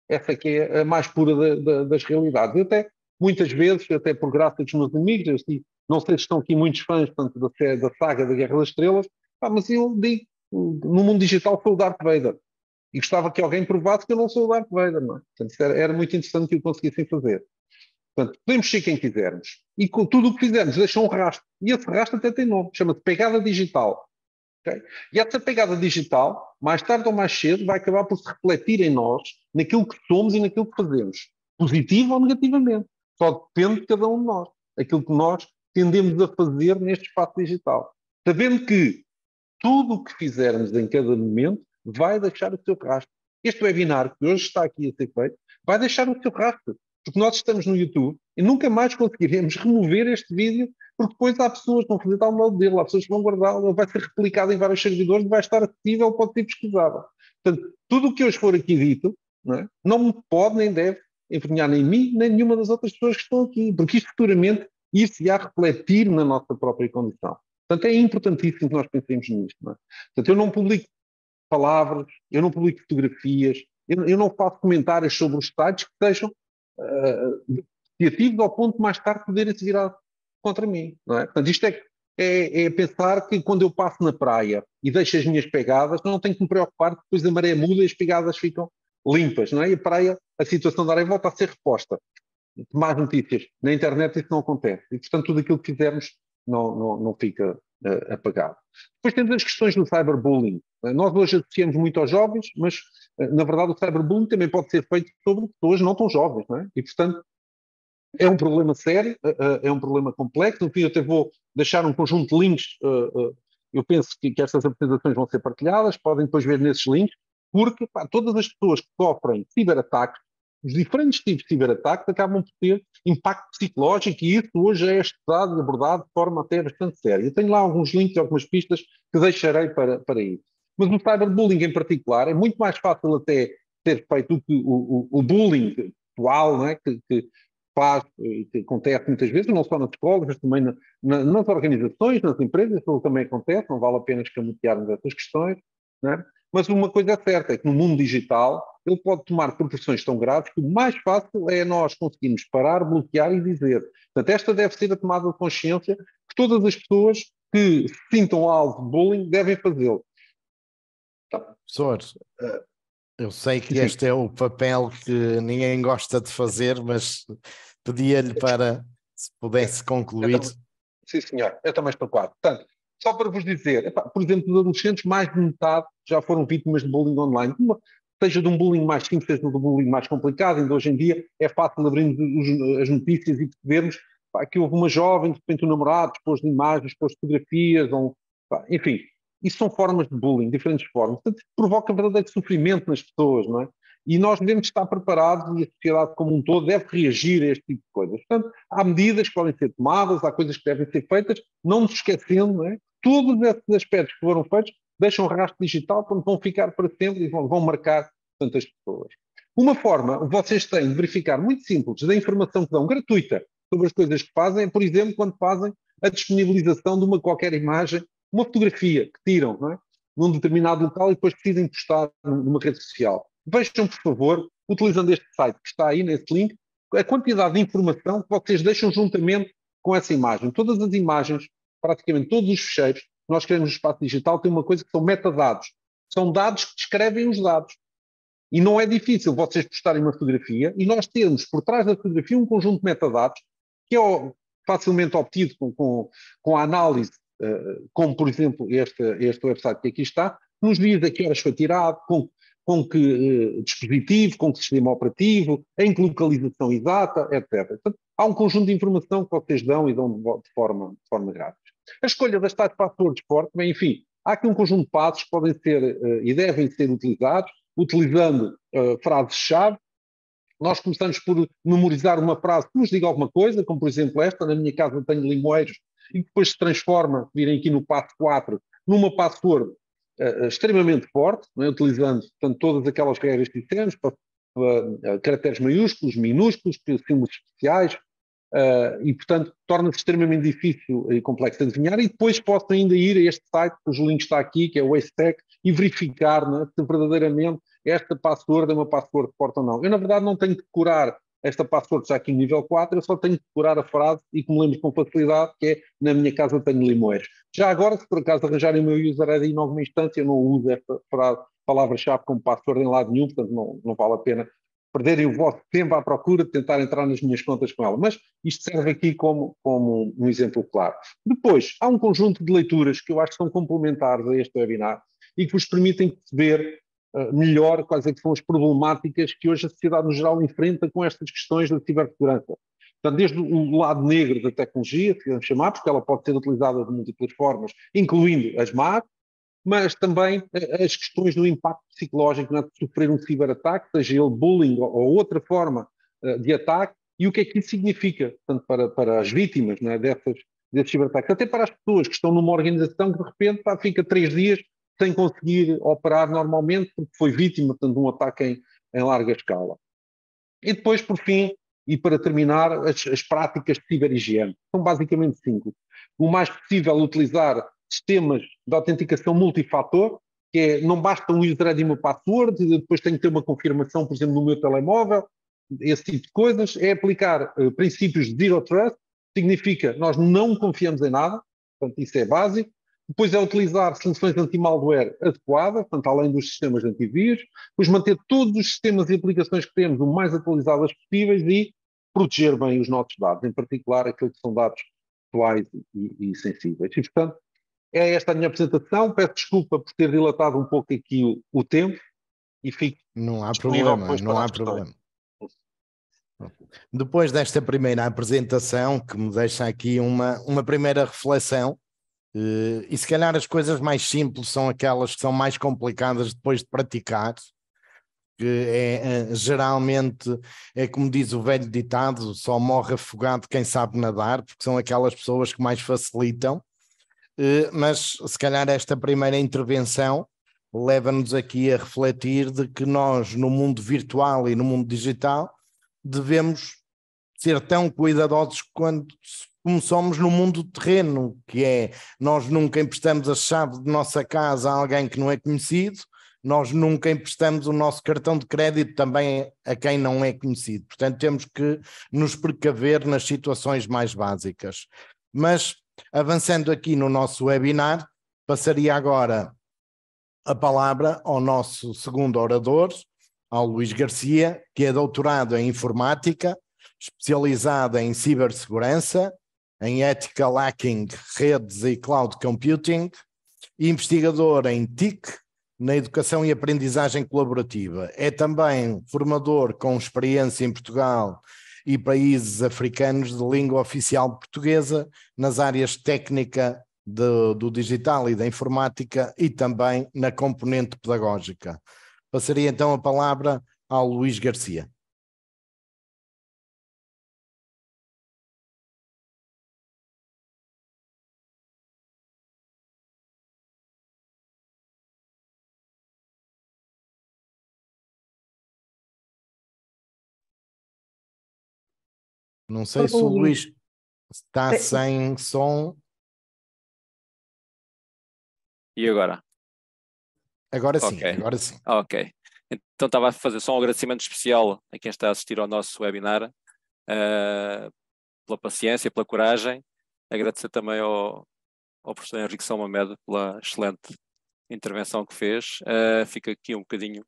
Essa que é a mais pura das realidades. Eu até, muitas vezes, até por graça dos meus amigos, não sei se estão aqui muitos fãs da saga da Guerra das Estrelas, mas eu digo, no mundo digital sou o Darth Vader. E gostava que alguém provasse que eu não sou o Darth Vader. Não é? Portanto, era muito interessante que o conseguissem fazer. Portanto, podemos ser quem quisermos. E com tudo o que fizermos, deixa um rastro. E esse rastro até tem nome, chama-se pegada digital. Okay? E essa pegada digital, mais tarde ou mais cedo, vai acabar por se refletir em nós, naquilo que somos e naquilo que fazemos. Positivo ou negativamente. Só depende de cada um de nós. Aquilo que nós tendemos a fazer neste espaço digital. Sabendo que tudo o que fizermos em cada momento vai deixar o seu rastro. Este webinar que hoje está aqui a ser feito vai deixar o seu rastro. Porque nós estamos no YouTube e nunca mais conseguiremos remover este vídeo, porque depois há pessoas que vão fazer download dele, há pessoas que vão guardá-lo, ele vai ser replicado em vários servidores e vai estar acessível, pode ser pesquisável. Portanto, tudo o que hoje for aqui dito não me pode nem deve envergonhar nem mim, nem nenhuma das outras pessoas que estão aqui, porque isto futuramente isso irá refletir na nossa própria condição. Portanto, é importantíssimo que nós pensemos nisto. Não é? Portanto, eu não publico palavras, eu não publico fotografias, eu não faço comentários sobre os sites que sejam criativos ao ponto de mais tarde poderem se virar contra mim. Não é? Portanto, isto é pensar que quando eu passo na praia e deixo as minhas pegadas, não tenho que me preocupar que depois a maré muda e as pegadas ficam limpas. Não é? E a praia, a situação da areia volta a ser reposta. Mais notícias. Na internet isso não acontece. E, portanto, tudo aquilo que fizermos não fica apagado. Depois temos as questões do cyberbullying. Nós hoje associamos muito aos jovens, mas, na verdade, o cyberbullying também pode ser feito sobre pessoas não tão jovens. Não é? E, portanto, é um problema sério, é um problema complexo. No fim, eu até vou deixar um conjunto de links. Eu penso que estas apresentações vão ser partilhadas, podem depois ver nesses links, porque todas as pessoas que sofrem ciberataques, os diferentes tipos de ciberataques acabam por ter impacto psicológico e isso hoje é estudado e abordado de forma até bastante séria. Eu tenho lá alguns links, algumas pistas que deixarei para isso. Mas o cyberbullying em particular é muito mais fácil até ser feito do que o bullying atual, não é? que faz e que acontece muitas vezes, não só nas escolas, mas também nas organizações, nas empresas, isso também acontece, não vale a pena escamotearmos essas questões, não é? Mas uma coisa é certa, é que no mundo digital ele pode tomar proporções tão graves que o mais fácil é nós conseguirmos parar, bloquear e dizer. Portanto, esta deve ser a tomada de consciência que todas as pessoas que se sintam alvo de bullying devem fazê-lo. Professor, eu sei que Sim. este é o papel que ninguém gosta de fazer, mas pedia-lhe para, se pudesse concluir. Sim, senhor, eu também estou claro. Portanto, só para vos dizer, epá, por exemplo, dos adolescentes, mais de metade já foram vítimas de bullying online. Seja de um bullying mais simples, seja de um bullying mais complicado. Ainda hoje em dia é fácil abrir as notícias e percebermos que houve uma jovem, de repente o namorado pôs imagens, pôs fotografias, enfim. Isso são formas de bullying, diferentes formas. Portanto, provoca verdadeiro sofrimento nas pessoas, não é? E nós devemos estar preparados, e a sociedade como um todo deve reagir a este tipo de coisas. Portanto, há medidas que podem ser tomadas, há coisas que devem ser feitas, não nos esquecendo, não é? Todos esses aspectos que foram feitos deixam um rastro digital, portanto vão ficar para sempre e vão marcar tantas pessoas. Uma forma, vocês têm de verificar, muito simples, da informação que dão gratuita sobre as coisas que fazem, é, por exemplo, quando fazem a disponibilização de uma qualquer imagem, uma fotografia que tiram, não é? Num determinado local e depois decidem postar numa rede social. Vejam, por favor, utilizando este site que está aí nesse link, a quantidade de informação que vocês deixam juntamente com essa imagem. Todas as imagens, praticamente todos os fecheiros que nós queremos no espaço digital têm uma coisa que são metadados. São dados que descrevem os dados. E não é difícil vocês postarem uma fotografia e nós termos por trás da fotografia um conjunto de metadados que é facilmente obtido com a análise, como por exemplo este website que aqui está, nos diz a que horas foi tirado, com que dispositivo, com que sistema operativo, em que localização exata, etc. Portanto, há um conjunto de informação que vocês dão e dão de forma grátis. A escolha das tais passwords fortes, bem, enfim, há aqui um conjunto de passos que podem ser e devem ser utilizados, utilizando frases-chave. Nós começamos por memorizar uma frase que nos diga alguma coisa, como por exemplo esta, na minha casa tenho limoeiros, e depois se transforma, virem aqui no passo 4, numa password extremamente forte, é? Utilizando portanto, todas aquelas regras que dissemos, para caracteres maiúsculos, minúsculos, símbolos especiais, e portanto torna-se extremamente difícil e complexo de adivinhar, e depois posso ainda ir a este site, cujo link está aqui, que é o Acetec, e verificar, né, se verdadeiramente esta password é uma password forte ou não. Eu na verdade não tenho que decorar esta password já aqui em nível 4, eu só tenho que decorar a frase e que me lembro com facilidade, que é na minha casa tenho limoeiros. Já agora, se por acaso arranjarem o meu user ID em alguma instância, eu não uso esta frase, palavra-chave como password em lado nenhum, portanto não vale a pena perderem o vosso tempo à procura de tentar entrar nas minhas contas com ela. Mas isto serve aqui como um exemplo claro. Depois, há um conjunto de leituras que eu acho que são complementares a este webinar e que vos permitem perceber melhor quais é que são as problemáticas que hoje a sociedade no geral enfrenta com estas questões da cibersegurança. Portanto, desde o lado negro da tecnologia, se quisermos chamar, porque ela pode ser utilizada de múltiplas formas, incluindo as más, mas também as questões do impacto psicológico, de sofrer um ciberataque, seja ele bullying ou outra forma de ataque, e o que é que isso significa, tanto para as vítimas, não é, desses ciberataques, até para as pessoas que estão numa organização que de repente fica 3 dias sem conseguir operar normalmente porque foi vítima, portanto, de um ataque em larga escala. E depois, por fim, e para terminar, as práticas de ciberhigiene. São basicamente 5. O mais possível utilizar sistemas de autenticação multifator, que é, não basta um user ID e uma password, depois tem que ter uma confirmação, por exemplo, no meu telemóvel, esse tipo de coisas. É aplicar princípios de Zero Trust, significa nós não confiamos em nada, portanto, isso é básico. Depois é utilizar soluções anti-malware adequadas, portanto, além dos sistemas de antivírus. Depois manter todos os sistemas e aplicações que temos o mais atualizadas possíveis e proteger bem os nossos dados, em particular aqueles que são dados pessoais e sensíveis. E, portanto, é esta a minha apresentação. Peço desculpa por ter dilatado um pouco aqui o tempo e fico disponível depois para as questões. Depois desta primeira apresentação, que me deixa aqui uma primeira reflexão, e se calhar as coisas mais simples são aquelas que são mais complicadas depois de praticar, que geralmente é como diz o velho ditado, só morre afogado quem sabe nadar, porque são aquelas pessoas que mais facilitam, mas se calhar esta primeira intervenção leva-nos aqui a refletir de que nós no mundo virtual e no mundo digital devemos ser tão cuidadosos como somos no mundo terreno, que é, nós nunca emprestamos a chave de nossa casa a alguém que não é conhecido, nós nunca emprestamos o nosso cartão de crédito também a quem não é conhecido. Portanto, temos que nos precaver nas situações mais básicas. Mas, avançando aqui no nosso webinar, passaria agora a palavra ao nosso segundo orador, ao Luís Garcia, que é doutorado em informática, especializado em cibersegurança, em ethical hacking, redes e cloud computing, e investigador em TIC, na educação e aprendizagem colaborativa. É também formador com experiência em Portugal e países africanos de língua oficial portuguesa, nas áreas técnica do digital e da informática e também na componente pedagógica. Passaria então a palavra ao Luís Garcia. Não sei se o Luís está sem som. E agora? Agora sim, Okay. agora sim. Ok. Então estava a fazer só um agradecimento especial a quem está a assistir ao nosso webinar, pela paciência, pela coragem. Agradecer também ao professor Henrique São Mamed pela excelente intervenção que fez. Fico aqui um bocadinho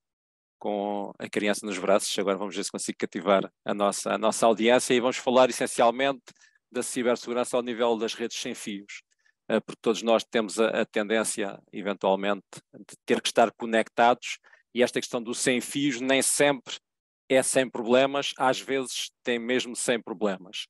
com a criança nos braços. Agora vamos ver se consigo cativar a nossa audiência e vamos falar essencialmente da cibersegurança ao nível das redes sem fios. Porque todos nós temos a tendência, eventualmente, de ter que estar conectados, e esta questão do sem fios nem sempre é sem problemas, às vezes tem mesmo sem problemas.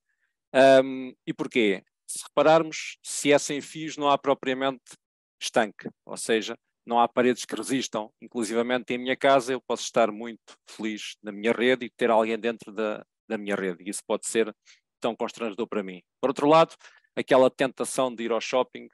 E porquê? Se repararmos, se é sem fios não há propriamente estanque, ou seja, não há paredes que resistam. Inclusivamente em minha casa eu posso estar muito feliz na minha rede e ter alguém dentro da minha rede, e isso pode ser tão constrangedor para mim. Por outro lado, aquela tentação de ir ao shopping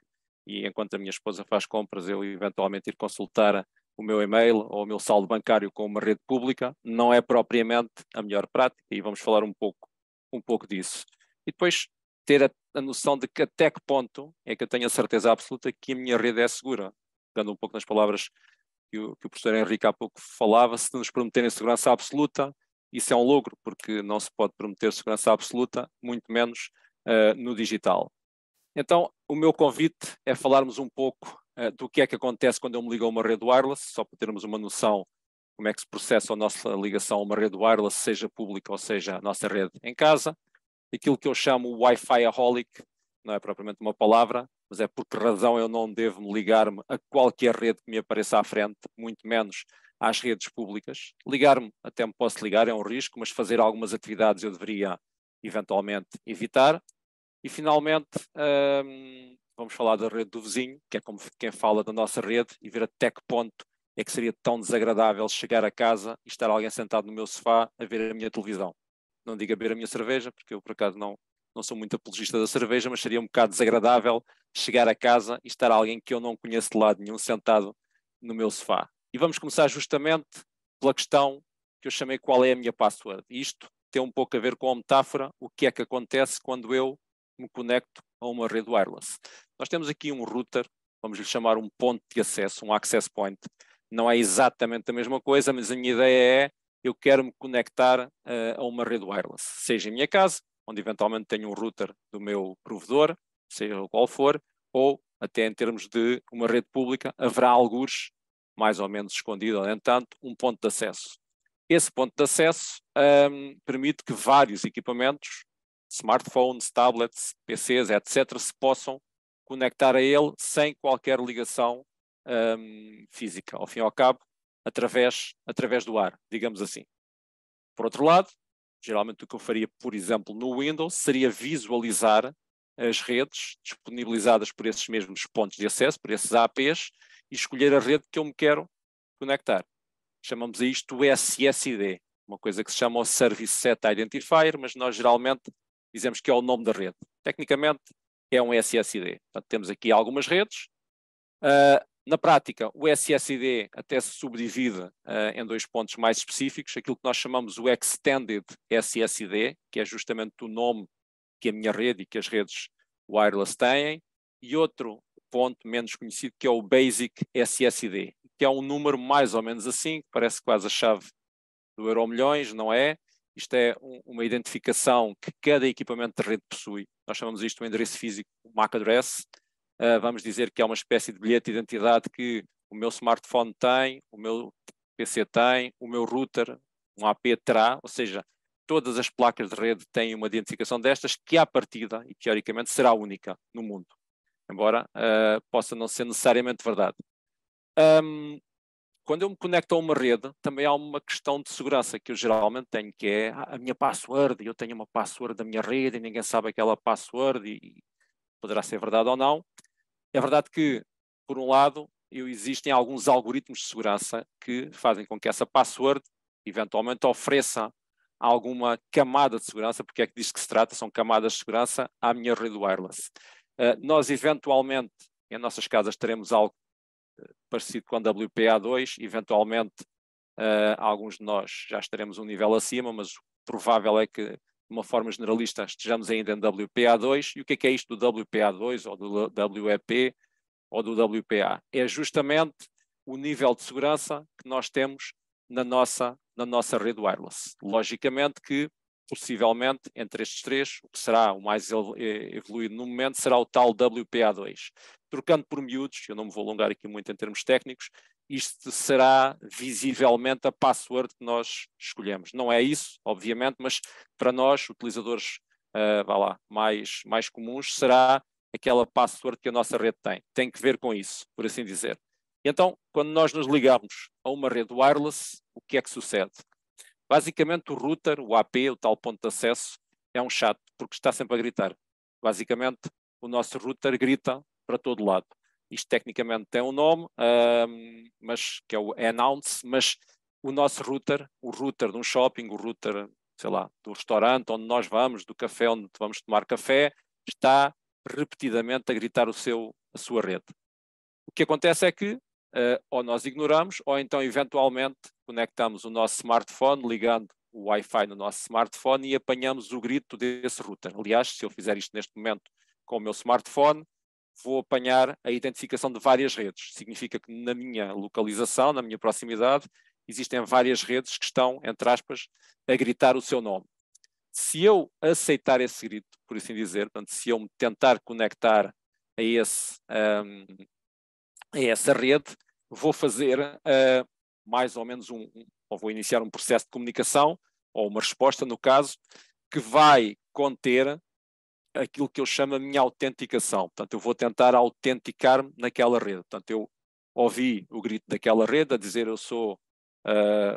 e enquanto a minha esposa faz compras eu eventualmente ir consultar o meu e-mail ou o meu saldo bancário com uma rede pública não é propriamente a melhor prática, e vamos falar um pouco disso. E depois ter a noção de que até que ponto é que eu tenho a certeza absoluta que a minha rede é segura. Pegando um pouco nas palavras que o professor Henrique há pouco falava, se nos prometerem segurança absoluta, isso é um logro, porque não se pode prometer segurança absoluta, muito menos no digital. Então, o meu convite é falarmos um pouco do que é que acontece quando eu me ligo a uma rede wireless, só para termos uma noção como é que se processa a nossa ligação a uma rede wireless, seja pública ou seja a nossa rede em casa. Aquilo que eu chamo Wi-Fi-aholic, não é propriamente uma palavra, mas é por que razão eu não devo me ligar-me a qualquer rede que me apareça à frente, muito menos às redes públicas. Ligar-me, até me posso ligar, é um risco, mas fazer algumas atividades eu deveria eventualmente evitar. E finalmente, vamos falar da rede do vizinho, que é como quem fala da nossa rede, e ver até que ponto é que seria tão desagradável chegar a casa e estar alguém sentado no meu sofá a ver a minha televisão. Não digo a beber a minha cerveja, porque eu por acaso não sou muito apologista da cerveja, mas seria um bocado desagradável chegar a casa e estar alguém que eu não conheço de lado nenhum sentado no meu sofá. E vamos começar justamente pela questão que eu chamei qual é a minha password. Isto tem um pouco a ver com a metáfora, o que é que acontece quando eu me conecto a uma rede wireless. Nós temos aqui um router, vamos lhe chamar um ponto de acesso, um access point. Não é exatamente a mesma coisa, mas a minha ideia é eu quero me conectar a uma rede wireless, seja em minha casa, onde eventualmente tenho um router do meu provedor, seja o qual for, ou até em termos de uma rede pública, haverá algures, mais ou menos escondido, no entanto, um ponto de acesso. Esse ponto de acesso permite que vários equipamentos, smartphones, tablets, PCs, etc., se possam conectar a ele sem qualquer ligação física. Ao fim e ao cabo, através do ar, digamos assim. Por outro lado, geralmente o que eu faria, por exemplo, no Windows, seria visualizar as redes disponibilizadas por esses mesmos pontos de acesso, por esses APs, e escolher a rede que eu me quero conectar. Chamamos a isto o SSID, uma coisa que se chama o Service Set Identifier, mas nós geralmente dizemos que é o nome da rede. Tecnicamente é um SSID. Portanto, temos aqui algumas redes. Na prática, o SSID até se subdivide em dois pontos mais específicos, aquilo que nós chamamos o Extended SSID, que é justamente o nome que a minha rede e que as redes wireless têm, e outro ponto menos conhecido que é o Basic SSID, que é um número mais ou menos assim, que parece quase a chave do Euromilhões, não é? Isto é uma identificação que cada equipamento de rede possui. Nós chamamos isto de um endereço físico, o MAC address. Vamos dizer que é uma espécie de bilhete de identidade que o meu smartphone tem, o meu PC tem, o meu router, um AP terá, ou seja, todas as placas de rede têm uma identificação destas que, à partida, e teoricamente, será única no mundo, embora possa não ser necessariamente verdade. Quando eu me conecto a uma rede, também há uma questão de segurança que eu geralmente tenho, que é a minha password, e eu tenho uma password da minha rede e ninguém sabe aquela password, e poderá ser verdade ou não. É verdade que, por um lado, existem alguns algoritmos de segurança que fazem com que essa password eventualmente ofereça alguma camada de segurança, porque é que diz que se trata, são camadas de segurança à minha rede wireless. Nós eventualmente, em nossas casas, teremos algo parecido com a WPA2, eventualmente alguns de nós já estaremos um nível acima, mas o provável é que, de uma forma generalista, estejamos ainda em WPA2. E o que é isto do WPA2 ou do WEP ou do WPA? É justamente o nível de segurança que nós temos na nossa rede wireless. Logicamente que, possivelmente, entre estes três, o que será o mais evoluído no momento será o tal WPA2. Trocando por miúdos, eu não me vou alongar aqui muito em termos técnicos, isto será visivelmente a password que nós escolhemos. Não é isso, obviamente, mas para nós, utilizadores mais comuns, será aquela password que a nossa rede tem. Tem que ver com isso, por assim dizer. E então, quando nós nos ligamos a uma rede wireless, o que é que sucede? Basicamente, o router, o AP, o tal ponto de acesso, é um chato, porque está sempre a gritar. Basicamente, o nosso router grita para todo lado. Isto tecnicamente tem um nome, mas, que é o announce, mas o nosso router, o router de um shopping, o router, sei lá, do restaurante onde nós vamos, do café onde vamos tomar café, está repetidamente a gritar a sua rede. O que acontece é que ou nós ignoramos, ou então eventualmente conectamos o nosso smartphone, ligando o Wi-Fi no nosso smartphone e apanhamos o grito desse router. Aliás, se eu fizer isto neste momento com o meu smartphone, vou apanhar a identificação de várias redes. Significa que na minha localização, na minha proximidade, existem várias redes que estão, entre aspas, a gritar o seu nome. Se eu aceitar esse grito, por assim dizer, portanto, se eu me tentar conectar a essa rede, vou fazer mais ou menos ou vou iniciar um processo de comunicação, ou uma resposta, no caso, que vai conter aquilo que eu chamo a minha autenticação. Portanto, eu vou tentar autenticar-me naquela rede. Portanto, eu ouvi o grito daquela rede a dizer eu sou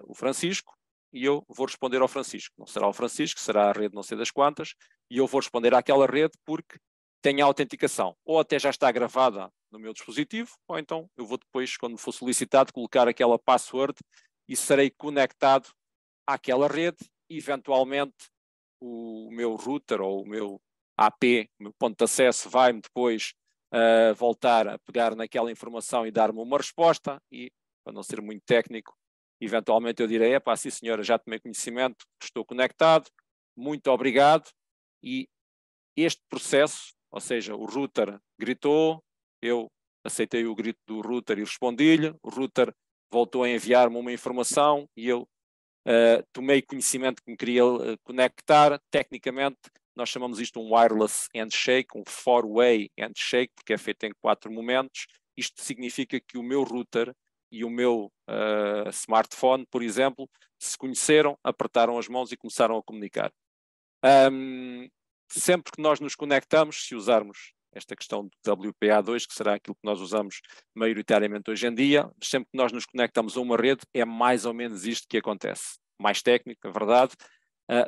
o Francisco, e eu vou responder ao Francisco. Não será o Francisco, será a rede não sei das quantas, e eu vou responder àquela rede porque tem a autenticação. Ou até já está gravada no meu dispositivo, ou então eu vou depois, quando for solicitado, colocar aquela password e serei conectado àquela rede. Eventualmente, o meu router ou o meu AP, o meu ponto de acesso, vai-me depois voltar a pegar naquela informação e dar-me uma resposta. E, para não ser muito técnico, eventualmente eu direi, sim senhora, já tomei conhecimento, estou conectado, muito obrigado. E este processo, ou seja, o router gritou, eu aceitei o grito do router e respondi-lhe, o router voltou a enviar-me uma informação e eu tomei conhecimento que me queria conectar. Tecnicamente, nós chamamos isto um wireless handshake, um four-way handshake, porque é feito em 4 momentos. Isto significa que o meu router e o meu smartphone, por exemplo, se conheceram, apertaram as mãos e começaram a comunicar. Sempre que nós nos conectamos, se usarmos esta questão do WPA2, que será aquilo que nós usamos maioritariamente hoje em dia, sempre que nós nos conectamos a uma rede, é mais ou menos isto que acontece. Mais técnico, é verdade,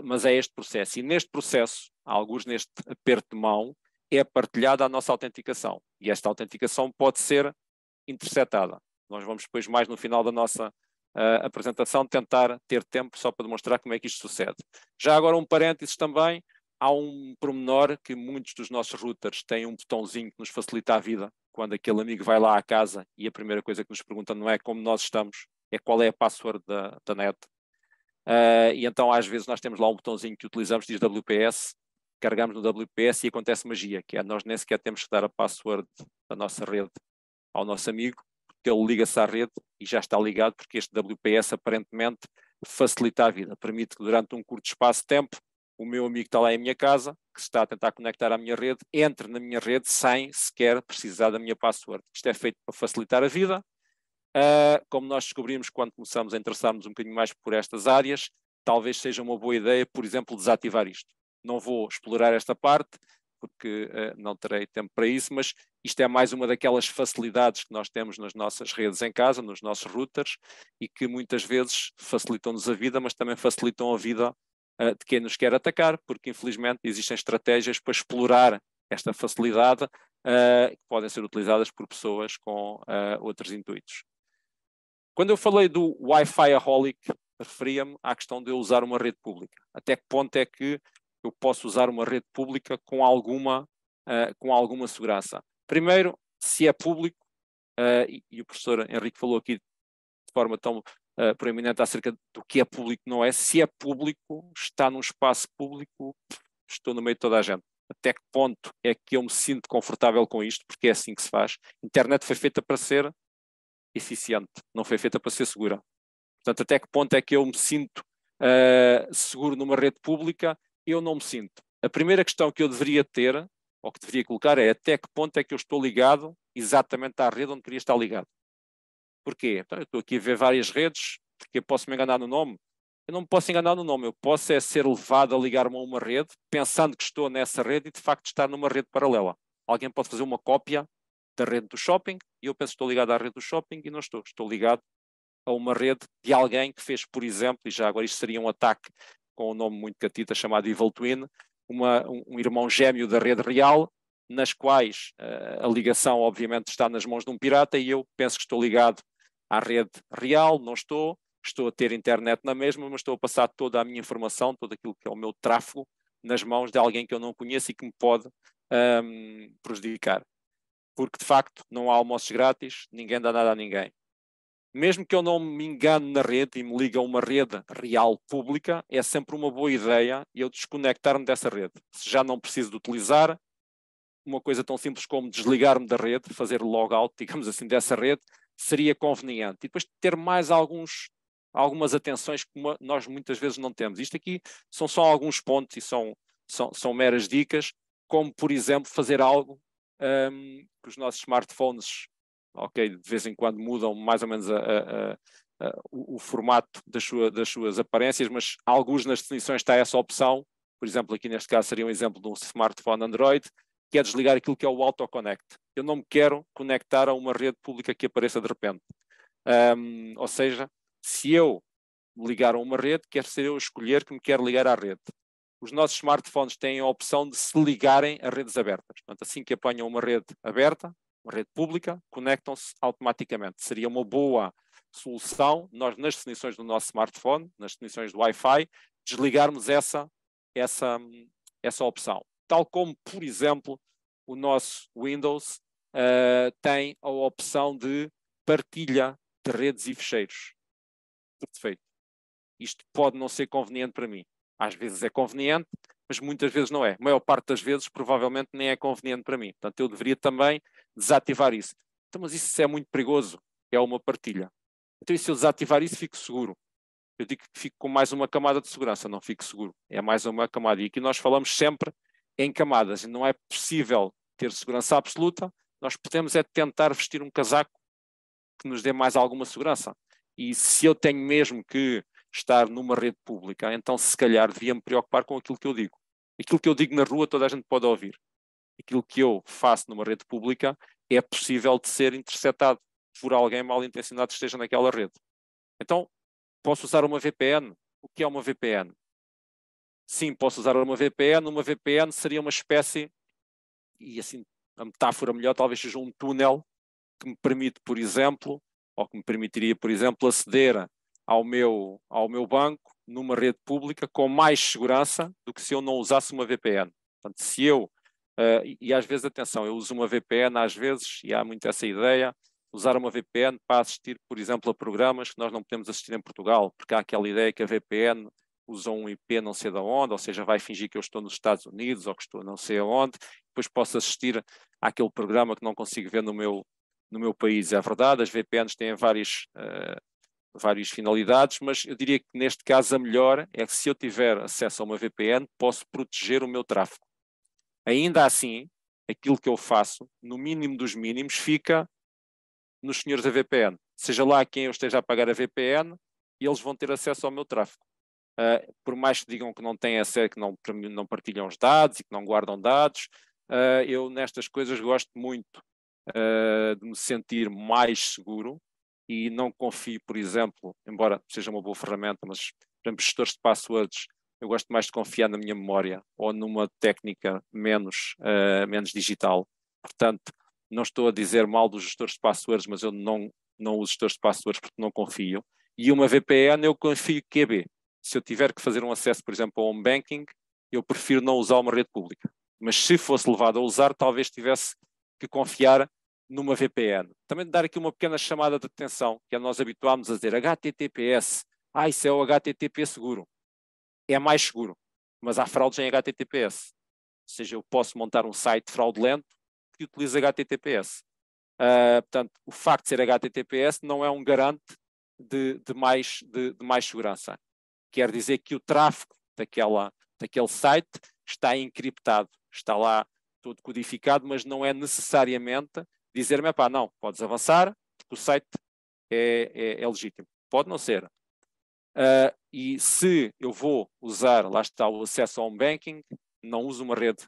mas é este processo. E neste processo, alguns neste aperto de mão, é partilhada a nossa autenticação. E esta autenticação pode ser interceptada. Nós vamos depois, mais no final da nossa apresentação, tentar ter tempo só para demonstrar como é que isto sucede. Já agora um parênteses também, há um pormenor que muitos dos nossos routers têm um botãozinho que nos facilita a vida quando aquele amigo vai lá à casa e a primeira coisa que nos pergunta não é como nós estamos, é qual é a password da net. E então às vezes nós temos lá um botãozinho que utilizamos, diz WPS, carregamos no WPS e acontece magia, que é nós nem sequer temos que dar a password da nossa rede ao nosso amigo, porque ele liga-se à rede e já está ligado, porque este WPS aparentemente facilita a vida, permite que durante um curto espaço de tempo o meu amigo que está lá em minha casa, que se está a tentar conectar à minha rede, entre na minha rede sem sequer precisar da minha password. Isto é feito para facilitar a vida Como nós descobrimos quando começamos a interessar-nos um bocadinho mais por estas áreas, talvez seja uma boa ideia, por exemplo, desativar isto. Não vou explorar esta parte, porque não terei tempo para isso, mas isto é mais uma daquelas facilidades que nós temos nas nossas redes em casa, nos nossos routers, e que muitas vezes facilitam-nos a vida, mas também facilitam a vida de quem nos quer atacar, porque infelizmente existem estratégias para explorar esta facilidade que podem ser utilizadas por pessoas com outros intuitos. Quando eu falei do Wi-Fi-aholic, referia-me à questão de eu usar uma rede pública. Até que ponto é que eu posso usar uma rede pública com alguma segurança? Primeiro, se é público, e o professor Henrique falou aqui de forma tão proeminente acerca do que é público, não é? Se é público, está num espaço público, estou no meio de toda a gente. Até que ponto é que eu me sinto confortável com isto? Porque é assim que se faz. A internet foi feita para ser eficiente, não foi feita para ser segura. Portanto, até que ponto é que eu me sinto seguro numa rede pública? Eu não me sinto. A primeira questão que eu deveria ter, ou que deveria colocar, é até que ponto é que eu estou ligado exatamente à rede onde queria estar ligado. Porquê? Então, eu estou aqui a ver várias redes, porque eu posso me enganar no nome. Eu não me posso enganar no nome, eu posso ser levado a ligar-me a uma rede, pensando que estou nessa rede e de facto estar numa rede paralela. Alguém pode fazer uma cópia da rede do shopping e eu penso que estou ligado à rede do shopping e não estou. Estou ligado a uma rede de alguém que fez, por exemplo, e já agora isto seria um ataque com um nome muito catita chamado Evil Twin, um irmão gêmeo da rede real, nas quais a ligação obviamente está nas mãos de um pirata e eu penso que estou ligado à rede real, não estou a ter internet na mesma, mas estou a passar toda a minha informação, todo aquilo que é o meu tráfego, nas mãos de alguém que eu não conheço e que me pode prejudicar. Porque, de facto, não há almoços grátis, ninguém dá nada a ninguém. Mesmo que eu não me engane na rede e me ligue a uma rede real pública, é sempre uma boa ideia eu desconectar-me dessa rede. Se já não preciso de utilizar, uma coisa tão simples como desligar-me da rede, fazer logout, digamos assim, dessa rede, seria conveniente. E depois ter mais algumas atenções que nós muitas vezes não temos. Isto aqui são só alguns pontos e são meras dicas, como, por exemplo, fazer algo que os nossos smartphones, de vez em quando mudam mais ou menos o formato das suas aparências, mas alguns nas definições está essa opção. Por exemplo, aqui neste caso seria um exemplo de um smartphone Android, que é desligar aquilo que é o autoconnect. Eu não me quero conectar a uma rede pública que apareça de repente. Ou seja, se eu me ligar a uma rede, quer ser eu escolher que me quero ligar à rede. Os nossos smartphones têm a opção de se ligarem a redes abertas. Portanto, assim que apanham uma rede aberta, uma rede pública, conectam-se automaticamente. Seria uma boa solução, nós nas definições do nosso smartphone, nas definições do Wi-Fi, desligarmos essa opção. Tal como, por exemplo, o nosso Windows tem a opção de partilha de redes e ficheiros, por defeito. Isto pode não ser conveniente para mim. Às vezes é conveniente, mas muitas vezes não é. A maior parte das vezes, provavelmente, nem é conveniente para mim. Portanto, eu deveria também desativar isso. Então, mas isso é muito perigoso. É uma partilha. Então, e se eu desativar isso, fico seguro? Eu digo que fico com mais uma camada de segurança. Não fico seguro. É mais uma camada. E aqui nós falamos sempre em camadas. Não é possível ter segurança absoluta. Nós podemos é tentar vestir um casaco que nos dê mais alguma segurança. E se eu tenho mesmo que estar numa rede pública, então se calhar devia me preocupar com aquilo que eu digo. Aquilo que eu digo na rua toda a gente pode ouvir. Aquilo que eu faço numa rede pública é possível de ser interceptado por alguém mal intencionado que esteja naquela rede. Então, posso usar uma VPN? O que é uma VPN? Sim, posso usar uma VPN. Uma VPN seria uma espécie, e assim a metáfora melhor talvez seja um túnel que me permite, por exemplo, ou que me permitiria, por exemplo, aceder ao meu banco numa rede pública com mais segurança do que se eu não usasse uma VPN. Portanto, se eu, e às vezes, atenção, eu uso uma VPN às vezes, e há muito essa ideia, usar uma VPN para assistir, por exemplo, a programas que nós não podemos assistir em Portugal, porque há aquela ideia que a VPN usa um IP não sei de onde, ou seja, vai fingir que eu estou nos Estados Unidos ou que estou não sei aonde, depois posso assistir àquele programa que não consigo ver no meu país. É verdade, as VPNs têm várias finalidades, mas eu diria que neste caso a melhor é que se eu tiver acesso a uma VPN, posso proteger o meu tráfego. Ainda assim, aquilo que eu faço, no mínimo dos mínimos, fica nos senhores da VPN. Seja lá quem eu esteja a pagar a VPN, eles vão ter acesso ao meu tráfego. Por mais que digam que não têm acesso, que não partilham os dados e que não guardam dados, eu nestas coisas gosto muito de me sentir mais seguro e não confio, por exemplo, embora seja uma boa ferramenta, mas, por exemplo, gestores de passwords, eu gosto mais de confiar na minha memória ou numa técnica menos digital. Portanto, não estou a dizer mal dos gestores de passwords, mas eu não uso gestores de passwords porque não confio. E uma VPN eu confio QB. Se eu tiver que fazer um acesso, por exemplo, ao home banking, eu prefiro não usar uma rede pública. Mas se fosse levado a usar, talvez tivesse que confiar numa VPN. Também dar aqui uma pequena chamada de atenção, que é nós habituámos a dizer HTTPS. Isso é o HTTP seguro. É mais seguro, mas há fraudes em HTTPS. Ou seja, eu posso montar um site fraudulento que utiliza HTTPS. Portanto, o facto de ser HTTPS não é um garante de mais segurança. Quer dizer que o tráfego daquele site está encriptado, está lá todo codificado, mas não é necessariamente dizer-me, não, podes avançar, porque o site é legítimo. Pode não ser. E se eu vou usar, lá está o acesso ao home banking, não uso uma rede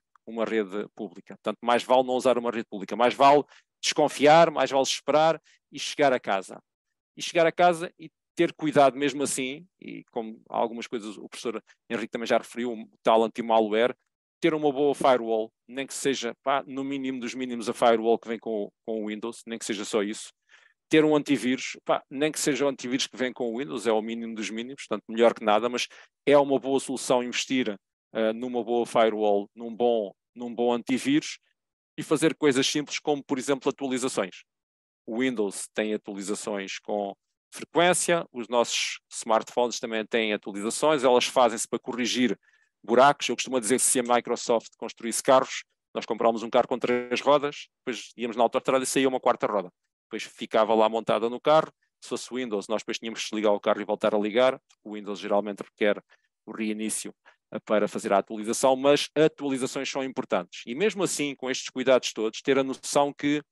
pública. Portanto, mais vale não usar uma rede pública, mais vale desconfiar, mais vale esperar e chegar a casa. E ter cuidado mesmo assim, e como algumas coisas o professor Henrique também já referiu, o tal anti-malware, ter uma boa firewall, nem que seja, no mínimo dos mínimos a firewall que vem com o Windows, nem que seja só isso. Ter um antivírus, nem que seja o antivírus que vem com o Windows, é o mínimo dos mínimos, portanto melhor que nada, mas é uma boa solução investir numa boa firewall, num bom antivírus e fazer coisas simples como, por exemplo, atualizações. O Windows tem atualizações com frequência, os nossos smartphones também têm atualizações, elas fazem-se para corrigir buracos. Eu costumo dizer que se a Microsoft construísse carros, nós comprámos um carro com 3 rodas, depois íamos na autoestrada e saía uma 4ª roda. Depois ficava lá montada no carro. Se fosse Windows, nós depois tínhamos que desligar o carro e voltar a ligar. O Windows geralmente requer o reinício para fazer a atualização, mas atualizações são importantes. E mesmo assim, com estes cuidados todos, ter a noção que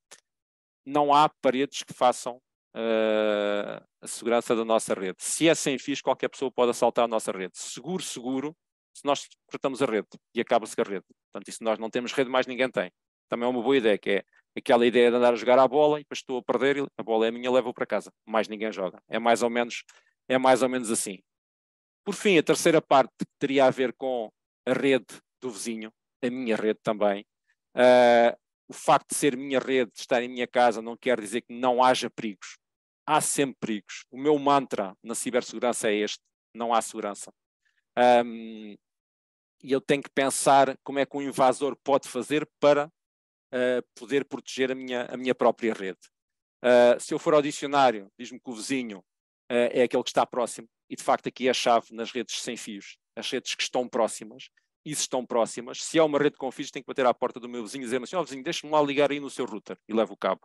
não há paredes que façam a segurança da nossa rede. Se é sem fios, qualquer pessoa pode assaltar a nossa rede. Seguro, se nós cortamos a rede e acaba-se com a rede. Portanto, e se nós não temos rede, mais ninguém tem. Também é uma boa ideia, que é aquela ideia de andar a jogar à bola e depois estou a perder e a bola é minha, levo-a para casa. Mais ninguém joga. É mais ou menos assim. Por fim, a terceira parte teria a ver com a rede do vizinho, a minha rede também. O facto de ser minha rede, de estar em minha casa, não quer dizer que não haja perigos. Há sempre perigos. O meu mantra na cibersegurança é este: não há segurança. E eu tenho que pensar como é que um invasor pode fazer para poder proteger a minha própria rede. Se eu for ao dicionário, diz-me que o vizinho é aquele que está próximo, e de facto aqui é a chave nas redes sem fios, as redes que estão próximas. E se estão próximas, se há uma rede com fios, tenho que bater à porta do meu vizinho e dizer-me assim: vizinho, deixa-me lá ligar aí no seu router, e levo o cabo.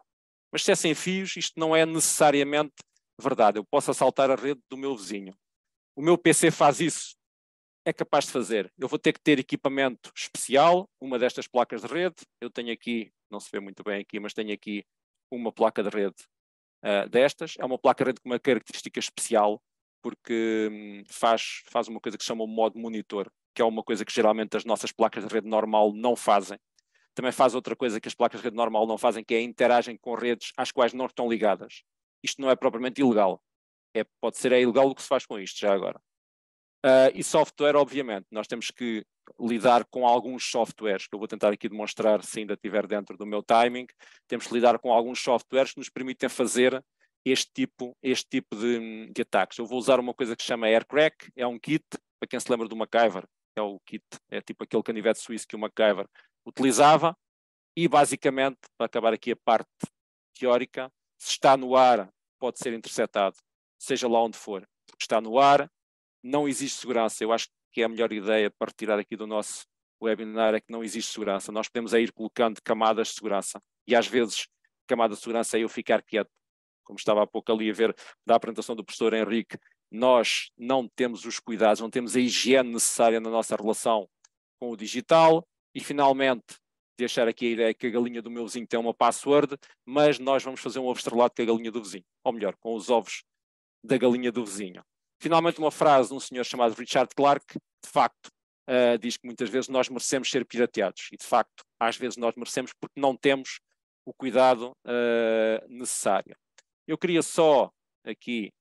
Mas se é sem fios, isto não é necessariamente verdade. Eu posso assaltar a rede do meu vizinho. O meu PC faz isso? É capaz de fazer. Eu vou ter que ter equipamento especial, uma destas placas de rede. Eu tenho aqui, não se vê muito bem aqui, mas tenho aqui uma placa de rede destas. É uma placa de rede com uma característica especial, porque faz uma coisa que se chama o modo monitor, que é uma coisa que geralmente as nossas placas de rede normal não fazem. Também faz outra coisa que as placas de rede normal não fazem, que é interagem com redes às quais não estão ligadas. Isto não é propriamente ilegal. Pode ser ilegal o que se faz com isto, já agora. E software, obviamente. Nós temos que lidar com alguns softwares, que eu vou tentar aqui demonstrar se ainda estiver dentro do meu timing. Temos que lidar com alguns softwares que nos permitem fazer este tipo de ataques. Eu vou usar uma coisa que se chama AirCrack, é um kit, para quem se lembra do MacGyver, é o kit, é tipo aquele canivete suíço que o MacGyver utilizava, e basicamente, para acabar aqui a parte teórica, se está no ar, pode ser interceptado, seja lá onde for. Porque está no ar, não existe segurança. Eu acho que é a melhor ideia para retirar aqui do nosso webinar é que não existe segurança. Nós podemos ir colocando camadas de segurança, e às vezes camada de segurança é eu ficar quieto. Como estava há pouco ali a ver da apresentação do professor Henrique, nós não temos os cuidados, não temos a higiene necessária na nossa relação com o digital. E finalmente, achar aqui a ideia que a galinha do meu vizinho tem uma password, mas nós vamos fazer um ovo estrelado com a galinha do vizinho. Ou melhor, com os ovos da galinha do vizinho. Finalmente, uma frase de um senhor chamado Richard Clarke, de facto, diz que muitas vezes nós merecemos ser pirateados. E, de facto, às vezes nós merecemos porque não temos o cuidado necessário. Eu queria só aqui,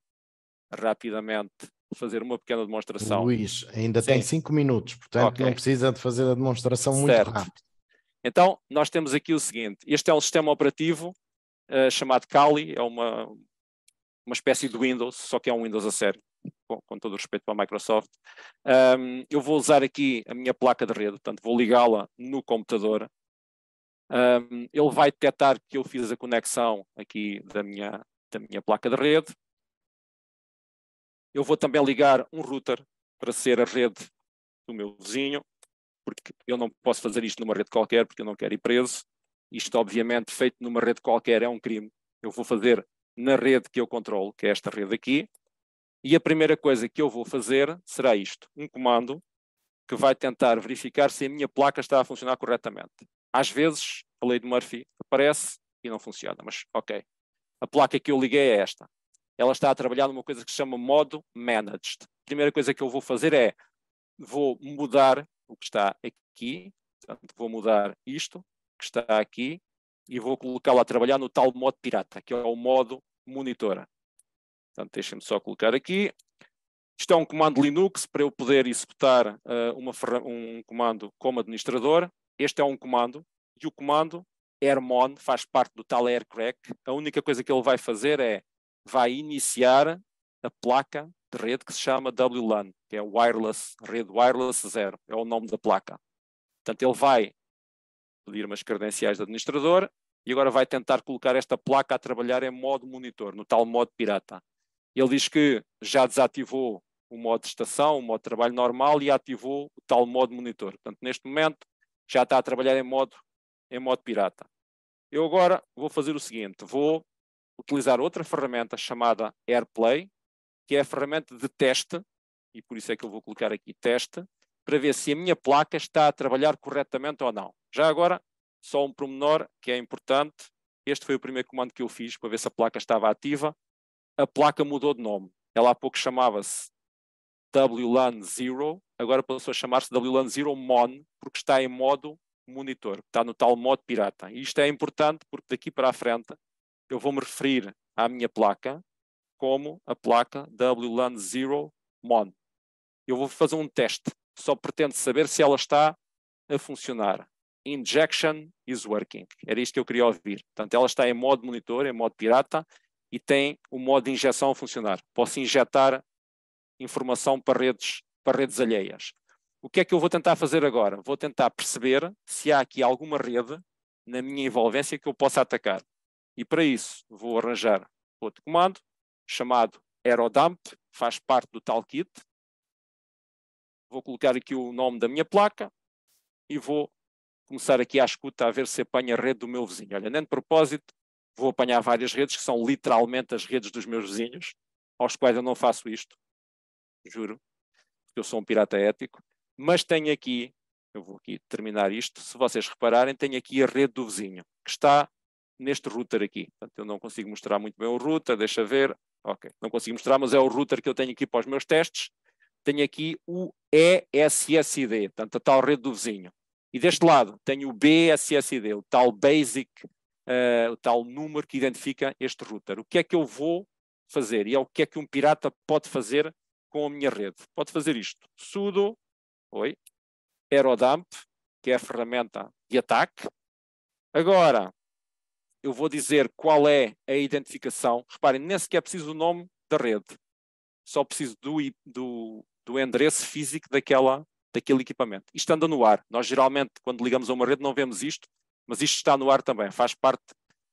rapidamente, fazer uma pequena demonstração. Luís, ainda Sim. tem 5 minutos, portanto não precisa de fazer a demonstração muito rápido. Então, nós temos aqui o seguinte. Este é um sistema operativo chamado Kali, é uma espécie de Windows, só que é um Windows a sério, com todo o respeito para a Microsoft. Eu vou usar aqui a minha placa de rede, portanto vou ligá-la no computador. Ele vai detectar que eu fiz a conexão aqui da minha placa de rede. Eu vou também ligar um router para ser a rede do meu vizinho, porque eu não posso fazer isto numa rede qualquer, porque eu não quero ir preso. Isto, obviamente, feito numa rede qualquer é um crime. Eu vou fazer na rede que eu controlo, que é esta rede aqui. E a primeira coisa que eu vou fazer será isto, um comando que vai tentar verificar se a minha placa está a funcionar corretamente. Às vezes, a lei de Murphy aparece e não funciona, mas ok. A placa que eu liguei é esta. Ela está a trabalhar numa coisa que se chama modo managed. A primeira coisa que eu vou fazer é, vou mudar o que está aqui, portanto, vou mudar isto, que está aqui, e vou colocá-la a trabalhar no tal modo pirata, que é o modo monitora. Portanto, deixem-me só colocar aqui. Isto é um comando Linux para eu poder executar um comando como administrador. Este é um comando, e o comando Airmon faz parte do tal aircrack. A única coisa que ele vai fazer é, vai iniciar a placa de rede que se chama WLAN, que é rede wireless 0, é o nome da placa. Portanto, ele vai pedir umas credenciais de administrador e agora vai tentar colocar esta placa a trabalhar em modo monitor, no tal modo pirata. Ele diz que já desativou o modo de estação, o modo de trabalho normal e ativou o tal modo monitor. Portanto, neste momento, já está a trabalhar em modo pirata. Eu agora vou fazer o seguinte, vou utilizar outra ferramenta chamada AirPlay, que é a ferramenta de teste, e por isso é que eu vou colocar aqui teste, para ver se a minha placa está a trabalhar corretamente ou não. Já agora, só um pormenor que é importante, este foi o primeiro comando que eu fiz para ver se a placa estava ativa. A placa mudou de nome. Ela há pouco chamava-se WLAN 0, agora passou a chamar-se WLAN 0 MON, porque está em modo monitor, está no tal modo pirata. E isto é importante porque daqui para a frente eu vou me referir à minha placa como a placa WLAN 0 MON. Eu vou fazer um teste, só pretendo saber se ela está a funcionar. Injection is working. Era isto que eu queria ouvir. Portanto, ela está em modo monitor, em modo pirata, e tem o modo de injeção a funcionar. Posso injetar informação para redes alheias. O que é que eu vou tentar fazer agora? Vou tentar perceber se há aqui alguma rede na minha envolvência que eu possa atacar. E para isso vou arranjar outro comando chamado aerodump, faz parte do tal kit. Vou colocar aqui o nome da minha placa e vou começar aqui à escuta a ver se apanha a rede do meu vizinho. Olha, nem de propósito, vou apanhar várias redes que são literalmente as redes dos meus vizinhos, aos quais eu não faço isto, juro, porque eu sou um pirata ético, mas tenho aqui, eu vou aqui terminar isto, se vocês repararem, tenho aqui a rede do vizinho, que está neste router aqui. Portanto, eu não consigo mostrar muito bem o router, deixa ver, ok, não consigo mostrar, mas é o router que eu tenho aqui para os meus testes. Tenho aqui o ESSID, portanto, a tal rede do vizinho. E deste lado tenho o BSSID, o tal basic, o tal número que identifica este router. O que é que eu vou fazer? E é o que é que um pirata pode fazer com a minha rede? Pode fazer isto. Sudo, aerodump, que é a ferramenta de ataque. Agora, eu vou dizer qual é a identificação. Reparem, nem sequer preciso do nome da rede. Só preciso do endereço físico daquele equipamento. Isto anda no ar. Nós geralmente, quando ligamos a uma rede, não vemos isto, mas isto está no ar também. Faz parte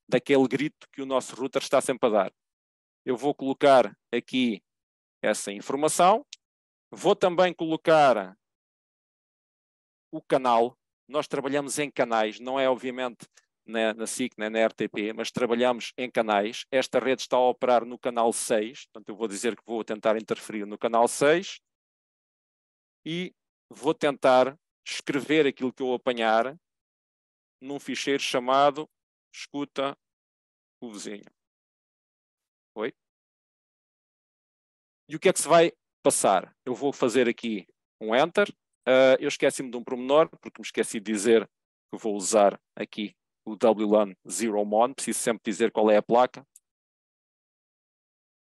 daquele grito que o nosso router está sempre a dar. Eu vou colocar aqui essa informação. Vou também colocar o canal. Nós trabalhamos em canais, não é obviamente na SIC, nem na RTP, mas trabalhamos em canais. Esta rede está a operar no canal 6, portanto eu vou dizer que vou tentar interferir no canal 6 e vou tentar escrever aquilo que eu apanhar num ficheiro chamado escuta o vizinho. Oi? E o que é que se vai passar? Eu vou fazer aqui um Enter. Eu esqueci-me de um pormenor, porque me esqueci de dizer que vou usar aqui o WLAN Zero Mon. Preciso sempre dizer qual é a placa.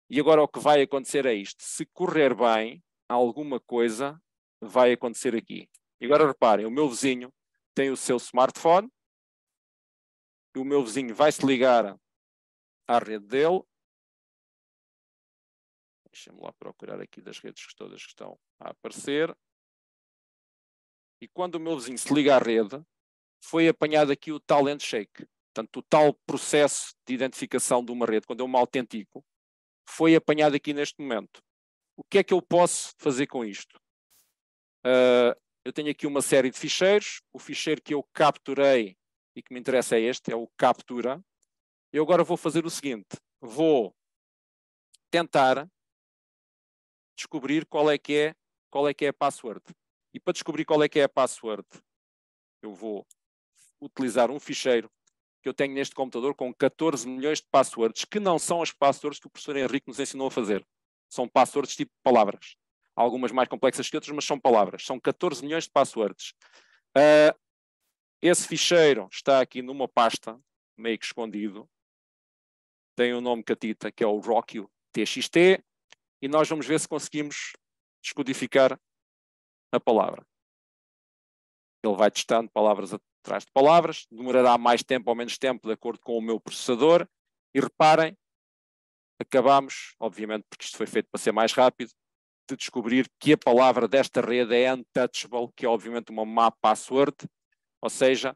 E agora o que vai acontecer é isto. Se correr bem, alguma coisa vai acontecer aqui. E agora reparem, o meu vizinho tem o seu smartphone. E o meu vizinho vai se ligar à rede dele. Deixa-me lá procurar aqui das redes todas que estão a aparecer. E quando o meu vizinho se liga à rede, foi apanhado aqui o tal handshake. Portanto, o tal processo de identificação de uma rede, quando eu me autentico, foi apanhado aqui neste momento. O que é que eu posso fazer com isto? Eu tenho aqui uma série de ficheiros. O ficheiro que eu capturei e que me interessa é este, é o captura. Eu agora vou fazer o seguinte. Vou tentar descobrir qual é que é a password. E para descobrir qual é que é a password, eu vou utilizar um ficheiro que eu tenho neste computador com 14 milhões de passwords, que não são as passwords que o professor Henrique nos ensinou a fazer. São passwords tipo palavras. Algumas mais complexas que outras, mas são palavras. São 14 milhões de passwords. Esse ficheiro está aqui numa pasta, meio que escondido. Tem um nome catita, que é o Rockio TXT. E nós vamos ver se conseguimos descodificar a palavra. Ele vai testando palavras atrás de palavras, demorará mais tempo ou menos tempo de acordo com o meu processador, e reparem, acabamos, obviamente porque isto foi feito para ser mais rápido, de descobrir que a palavra desta rede é untouchable, que é obviamente uma má password, ou seja,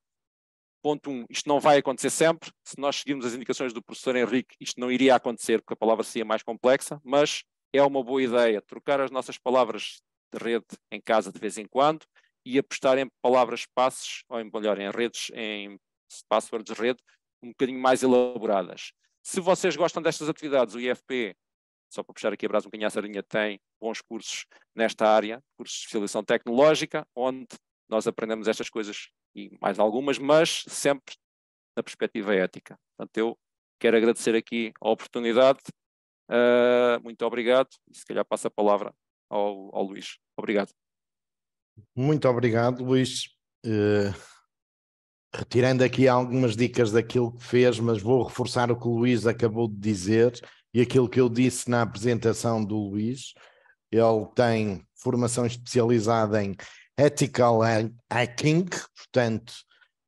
ponto 1, isto não vai acontecer sempre, se nós seguirmos as indicações do professor Henrique, isto não iria acontecer porque a palavra seria mais complexa, mas é uma boa ideia trocar as nossas palavras de rede em casa de vez em quando e apostar em palavras passes, ou melhor, em redes, em passwords de rede, um bocadinho mais elaboradas. Se vocês gostam destas atividades, o IFP, só para puxar aqui a brasa um bocadinho à sardinha, tem bons cursos nesta área, cursos de especialização tecnológica, onde nós aprendemos estas coisas e mais algumas, mas sempre na perspectiva ética. Portanto, eu quero agradecer aqui a oportunidade. Muito obrigado. E se calhar passo a palavra ao Luís. Obrigado. Muito obrigado, Luís. Retirando aqui algumas dicas daquilo que fez, mas vou reforçar o que o Luís acabou de dizer e aquilo que eu disse na apresentação do Luís. Ele tem formação especializada em Ethical Hacking, portanto,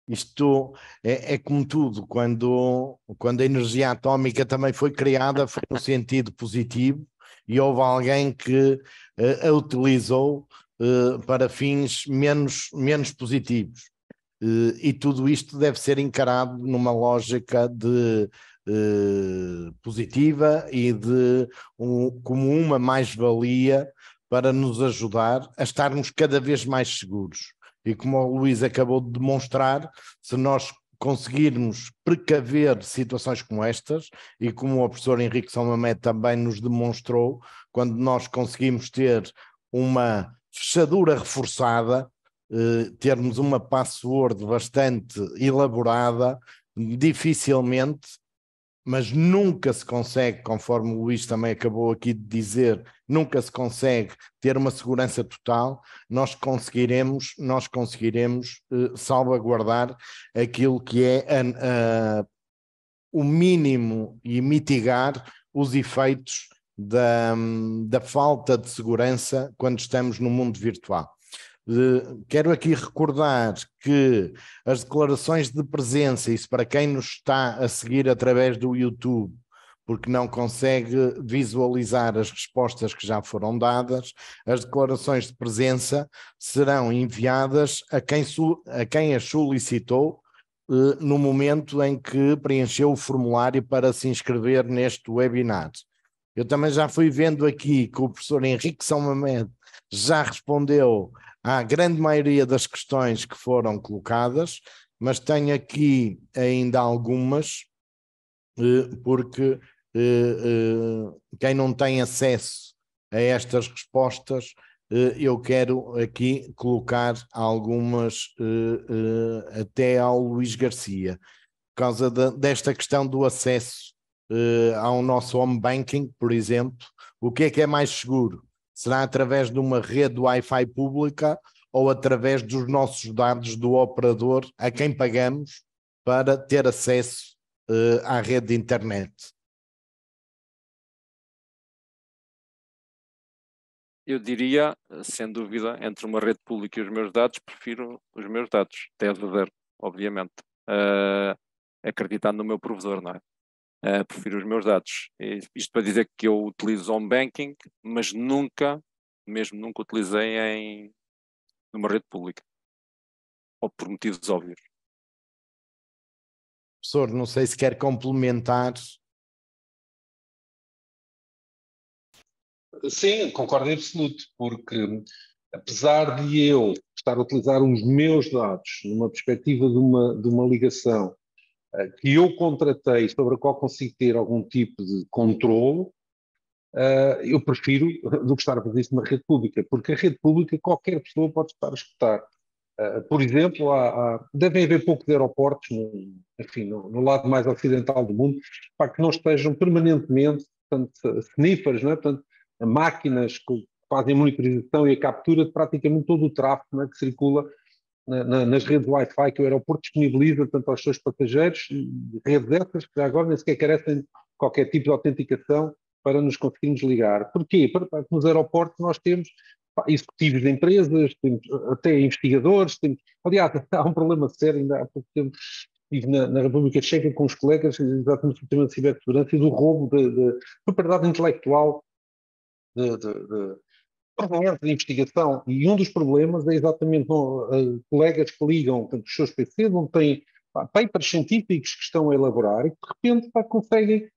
isto é como tudo, quando a energia atómica também foi criada, foi no sentido positivo e houve alguém que a utilizou para fins menos positivos. E tudo isto deve ser encarado numa lógica de positiva e como uma mais-valia para nos ajudar a estarmos cada vez mais seguros. E como o Luís acabou de demonstrar, se nós conseguirmos precaver situações como estas, e como o professor Henrique São Mamede também nos demonstrou, quando nós conseguimos ter uma fechadura reforçada, termos uma password bastante elaborada, dificilmente, mas nunca se consegue, conforme o Luís também acabou aqui de dizer, nunca se consegue ter uma segurança total. Nós conseguiremos salvaguardar aquilo que é o mínimo e mitigar os efeitos da falta de segurança quando estamos no mundo virtual. Quero aqui recordar que as declarações de presença, isso para quem nos está a seguir através do YouTube, porque não consegue visualizar as respostas que já foram dadas, as declarações de presença serão enviadas a quem as solicitou no momento em que preencheu o formulário para se inscrever neste webinar. Eu também já fui vendo aqui que o professor Henrique São Mamede já respondeu à grande maioria das questões que foram colocadas, mas tenho aqui ainda algumas, porque quem não tem acesso a estas respostas eu quero aqui colocar algumas até ao Luís Garcia, por causa desta questão do acesso ao nosso home banking, por exemplo. O que é mais seguro? Será através de uma rede Wi-Fi pública ou através dos nossos dados do operador a quem pagamos para ter acesso à rede de internet? Eu diria, sem dúvida, entre uma rede pública e os meus dados, prefiro os meus dados, 10-0, obviamente. Acreditando no meu provedor, não é? Prefiro os meus dados. Isto para dizer que eu utilizo home banking, mas nunca, mesmo nunca utilizei numa rede pública. Ou por motivos óbvios. Professor, não sei se quer complementar. Sim, concordo em absoluto, porque apesar de eu estar a utilizar os meus dados numa perspectiva de uma ligação que eu contratei, sobre a qual consigo ter algum tipo de controle, eu prefiro do que estar a fazer isso numa rede pública, porque a rede pública qualquer pessoa pode estar a escutar. Por exemplo, devem haver poucos aeroportos, enfim, no lado mais ocidental do mundo, para que não estejam permanentemente, portanto, sniffers, não é? Portanto, máquinas que fazem a monitorização e a captura de praticamente todo o tráfego, não é? Que circula nas redes Wi-Fi que o aeroporto disponibiliza tanto aos seus passageiros, redes essas que já agora nem sequer carecem de qualquer tipo de autenticação para nos conseguirmos ligar. Porquê? Porque nos aeroportos nós temos executivos de empresas, temos até investigadores, aliás, há um problema sério, ainda há pouco tempo estive na República Checa com os colegas exatamente no tema de cibersegurança e do roubo de propriedade intelectual de proveniente de investigação. E um dos problemas é exatamente colegas que ligam portanto, os seus PCs, onde têm papers científicos que estão a elaborar e que de repente conseguem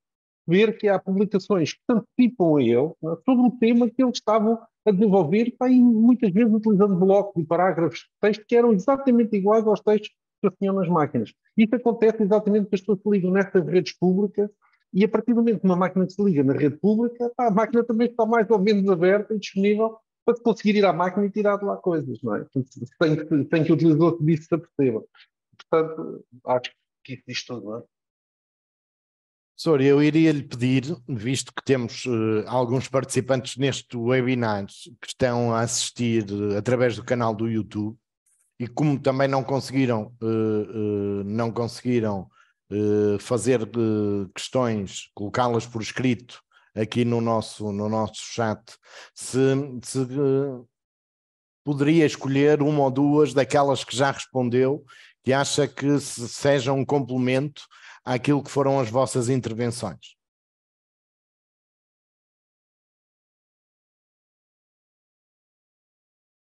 ver que há publicações que se antecipam a ele, né, sobre o tema que eles estavam a desenvolver, e muitas vezes utilizando blocos e parágrafos de texto que eram exatamente iguais aos textos que se tinham nas máquinas. Isso acontece exatamente porque as pessoas se ligam nestas redes públicas e a partir do momento que uma máquina se liga na rede pública, a máquina também está mais ou menos aberta e disponível para conseguir ir à máquina e tirar de lá coisas, não é? Sem que o utilizador disso se aperceba. Portanto, acho que isso diz tudo, não é? Professor, eu iria lhe pedir, visto que temos alguns participantes neste webinar que estão a assistir através do canal do YouTube, e como também não conseguiram fazer questões, colocá-las por escrito aqui no nosso chat, se poderia escolher uma ou duas daquelas que já respondeu, que acha que seja um complemento àquilo que foram as vossas intervenções.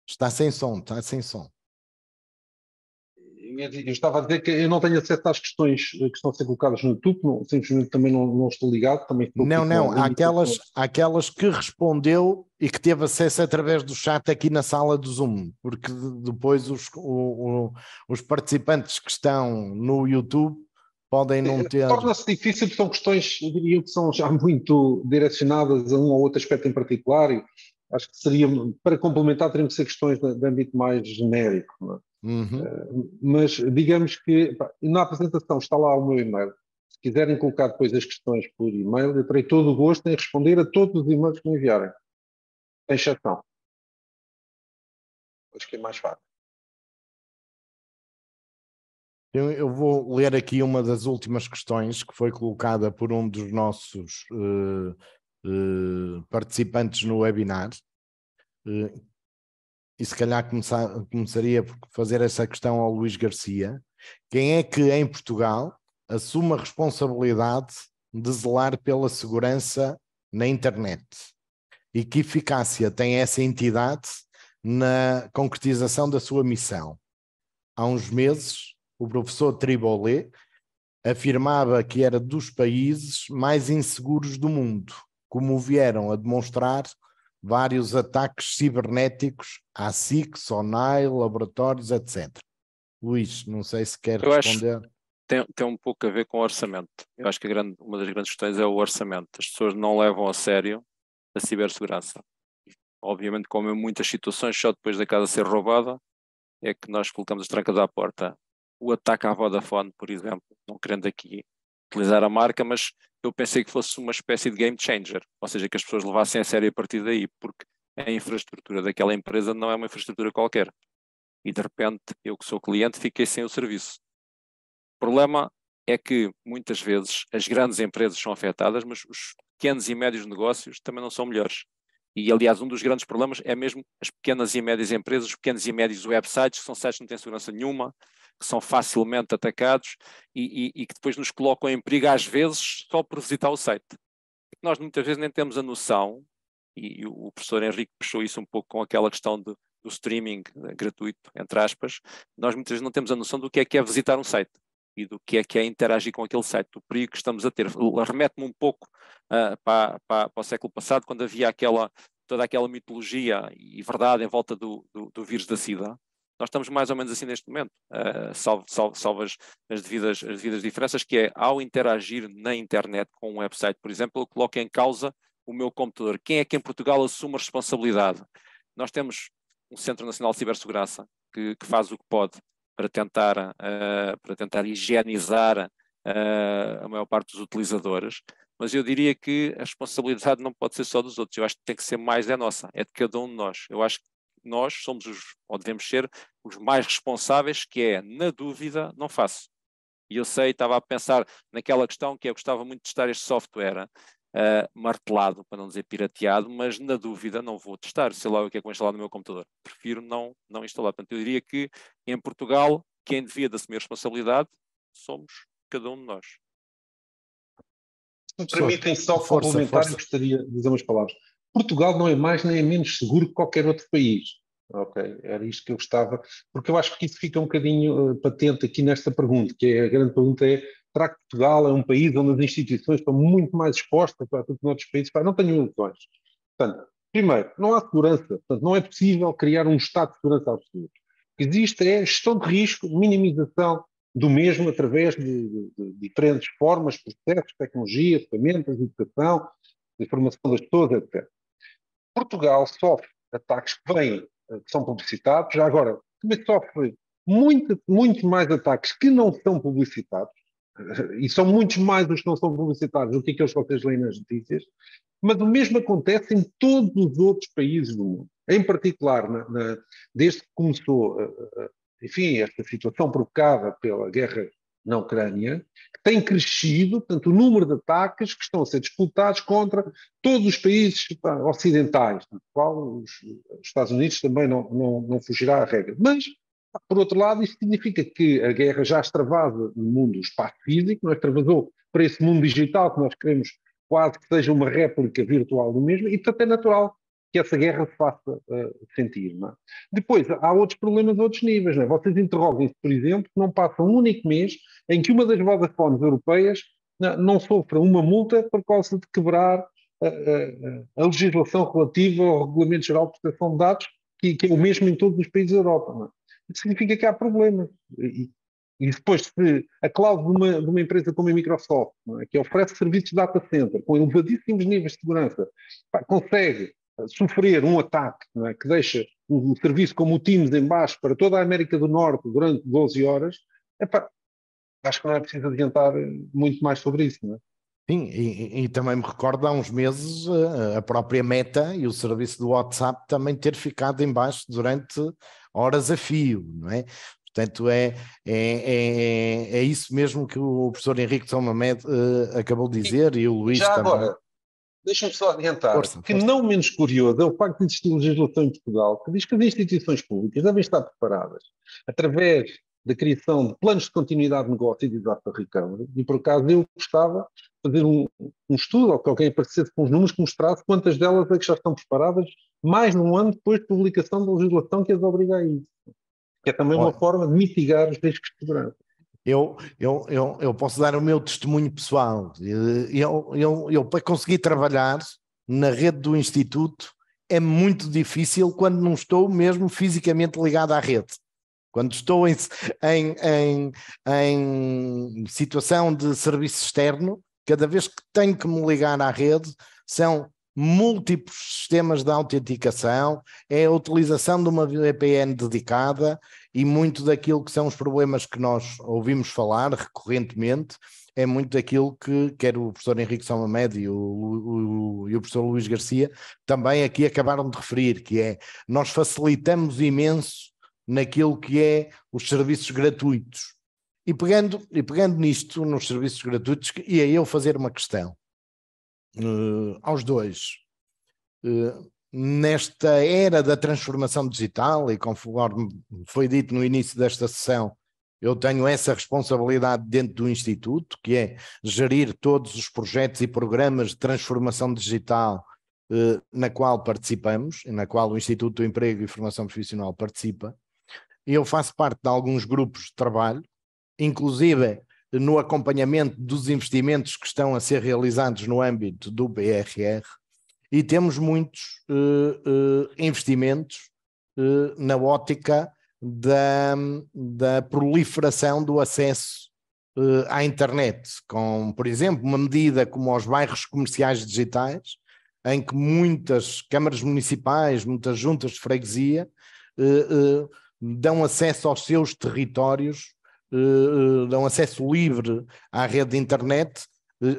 Está sem som, está sem som. Eu estava a dizer que eu não tenho acesso às questões que estão a ser colocadas no YouTube, simplesmente também não estou ligado. Também estou não, aquelas que respondeu e que teve acesso através do chat aqui na sala do Zoom, porque depois os participantes que estão no YouTube podem não ter... Torna-se difícil porque são questões, eu diria que são já muito direcionadas a um ou outro aspecto em particular e acho que seria, para complementar, teriam que ser questões de âmbito mais genérico, não é? Mas digamos que na apresentação está lá o meu e-mail. Se quiserem colocar depois as questões por e-mail, eu terei todo o gosto em responder a todos os e-mails que me enviarem. Sem exceção. Acho que é mais fácil. Eu vou ler aqui uma das últimas questões que foi colocada por um dos nossos participantes no webinar. E se calhar começaria por fazer essa questão ao Luís Garcia. Quem é que em Portugal assume a responsabilidade de zelar pela segurança na internet? E que eficácia tem essa entidade na concretização da sua missão? Há uns meses, o professor Tribolé afirmava que era dos países mais inseguros do mundo, como vieram a demonstrar vários ataques cibernéticos à SIC, SONAI, laboratórios, etc. Luís, não sei se quer responder. Tem um pouco a ver com o orçamento. Eu acho que uma das grandes questões é o orçamento. As pessoas não levam a sério a cibersegurança. obviamente, como em muitas situações, só depois da casa ser roubada, é que nós colocamos as trancas à porta. O ataque à Vodafone, por exemplo, não querendo aqui utilizar a marca, mas eu pensei que fosse uma espécie de game changer, ou seja, que as pessoas levassem a sério a partir daí, porque a infraestrutura daquela empresa não é uma infraestrutura qualquer. E de repente, eu que sou cliente, fiquei sem o serviço. O problema é que muitas vezes as grandes empresas são afetadas, mas os pequenos e médios negócios também não são melhores. E, aliás, um dos grandes problemas é mesmo as pequenas e médias empresas, os pequenos e médios websites, que são sites que não têm segurança nenhuma, que são facilmente atacados e que depois nos colocam em perigo, às vezes, só por visitar o site. Nós muitas vezes nem temos a noção, e o professor Henrique puxou isso um pouco com aquela questão do streaming gratuito, entre aspas, nós muitas vezes não temos a noção do que é visitar um site e do que é interagir com aquele site, do perigo que estamos a ter. Remete-me um pouco para o século passado, quando havia toda aquela mitologia e verdade em volta do vírus da SIDA. Nós estamos mais ou menos assim neste momento, salvo as devidas diferenças, que é, ao interagir na internet com um website, por exemplo, eu coloco em causa o meu computador. Quem é que em Portugal assume a responsabilidade? Nós temos um Centro Nacional de Cibersegurança que faz o que pode para tentar higienizar a maior parte dos utilizadores, mas eu diria que a responsabilidade não pode ser só dos outros, eu acho que tem que ser mais nossa, é de cada um de nós. Eu acho que nós somos ou devemos ser, os mais responsáveis, que é, na dúvida, não faço. E eu sei, estava a pensar naquela questão que eu gostava muito de testar este software martelado, para não dizer pirateado, mas na dúvida não vou testar, sei lá o que é que vou instalar no meu computador. Prefiro não instalar. Portanto, eu diria que em Portugal, quem devia de assumir a responsabilidade somos cada um de nós. Se me permitem só complementar, eu gostaria de dizer umas palavras. Portugal não é mais nem é menos seguro que qualquer outro país. Ok, era isto que eu gostava, porque eu acho que isso fica um bocadinho patente aqui nesta pergunta, que é a grande pergunta é: será que Portugal é um país onde as instituições estão muito mais expostas para tudo que noutros países? Não tenho ilusões. Portanto, primeiro, não há segurança, portanto, não é possível criar um estado de segurança absoluto. O que existe é gestão de risco, minimização do mesmo através de diferentes formas, processos, tecnologia, ferramentas, educação, informação das pessoas, etc. Portugal sofre ataques que vêm, que são publicitados, já agora também sofre muito mais ataques que não são publicitados, e são muitos mais os que não são publicitados do que aqueles que vocês leem nas notícias, mas o mesmo acontece em todos os outros países do mundo. Em particular, desde que começou, enfim, esta situação provocada pela guerra na Ucrânia, que tem crescido, portanto, o número de ataques que estão a ser disputados contra todos os países ocidentais, do qual os Estados Unidos também não fugirá à regra. Mas, por outro lado, isso significa que a guerra já extravasa no mundo do espaço físico, não extravasou para esse mundo digital que nós queremos quase que seja uma réplica virtual do mesmo, e portanto é natural que essa guerra se faça sentir. Não é? Depois, há outros problemas a outros níveis. Não é? Vocês interroguem-se, por exemplo, que não passa um único mês em que uma das Vodafones europeias não sofra uma multa por causa de quebrar a legislação relativa ao Regulamento Geral de Proteção de Dados, que é o mesmo em todos os países da Europa. Não é? Isso significa que há problemas. E depois, se a cláusula de uma empresa como a Microsoft, é, que oferece serviços de data center com elevadíssimos níveis de segurança, consegue sofrer um ataque, é, que deixa um serviço como o Teams em baixo para toda a América do Norte durante 12 horas, acho que não é preciso adiantar muito mais sobre isso. Não é? Sim, e também me recordo há uns meses a própria Meta e o serviço do WhatsApp também ter ficado em baixo durante horas a fio, não é? Portanto, é isso mesmo que o professor Henrique São Mamed acabou de dizer e o Luís já também. Agora, deixa-me só adiantar que não menos curioso é o facto de existir legislação em Portugal que diz que as instituições públicas devem estar preparadas através da criação de planos de continuidade de negócio e de exato Ricardo, e por acaso eu gostava de fazer um estudo, ou que alguém aparecesse com os números que mostrasse quantas delas é que já estão preparadas mais de um ano depois de publicação da legislação que as obriga a isso. Que é também uma forma de mitigar os riscos de segurança. Eu posso dar o meu testemunho pessoal. Eu para conseguir trabalhar na rede do Instituto é muito difícil quando não estou mesmo fisicamente ligado à rede. Quando estou em situação de serviço externo, cada vez que tenho que me ligar à rede, são múltiplos sistemas de autenticação, é a utilização de uma VPN dedicada, e muito daquilo que são os problemas que nós ouvimos falar recorrentemente é muito daquilo que quer o professor Henrique Salmamed e o professor Luís Garcia também aqui acabaram de referir, que é nós facilitamos imenso naquilo que é os serviços gratuitos. E pegando nisto, nos serviços gratuitos, ia eu fazer uma questão aos dois. Nesta era da transformação digital, e conforme foi dito no início desta sessão, eu tenho essa responsabilidade dentro do Instituto, que é gerir todos os projetos e programas de transformação digital na qual participamos, na qual o Instituto do Emprego e Formação Profissional participa. Eu faço parte de alguns grupos de trabalho, inclusive no acompanhamento dos investimentos que estão a ser realizados no âmbito do BRR, e temos muitos investimentos na ótica da proliferação do acesso à internet, com, por exemplo, uma medida como os bairros comerciais digitais, em que muitas câmaras municipais, muitas juntas de freguesia dão acesso aos seus territórios, dão acesso livre à rede de internet.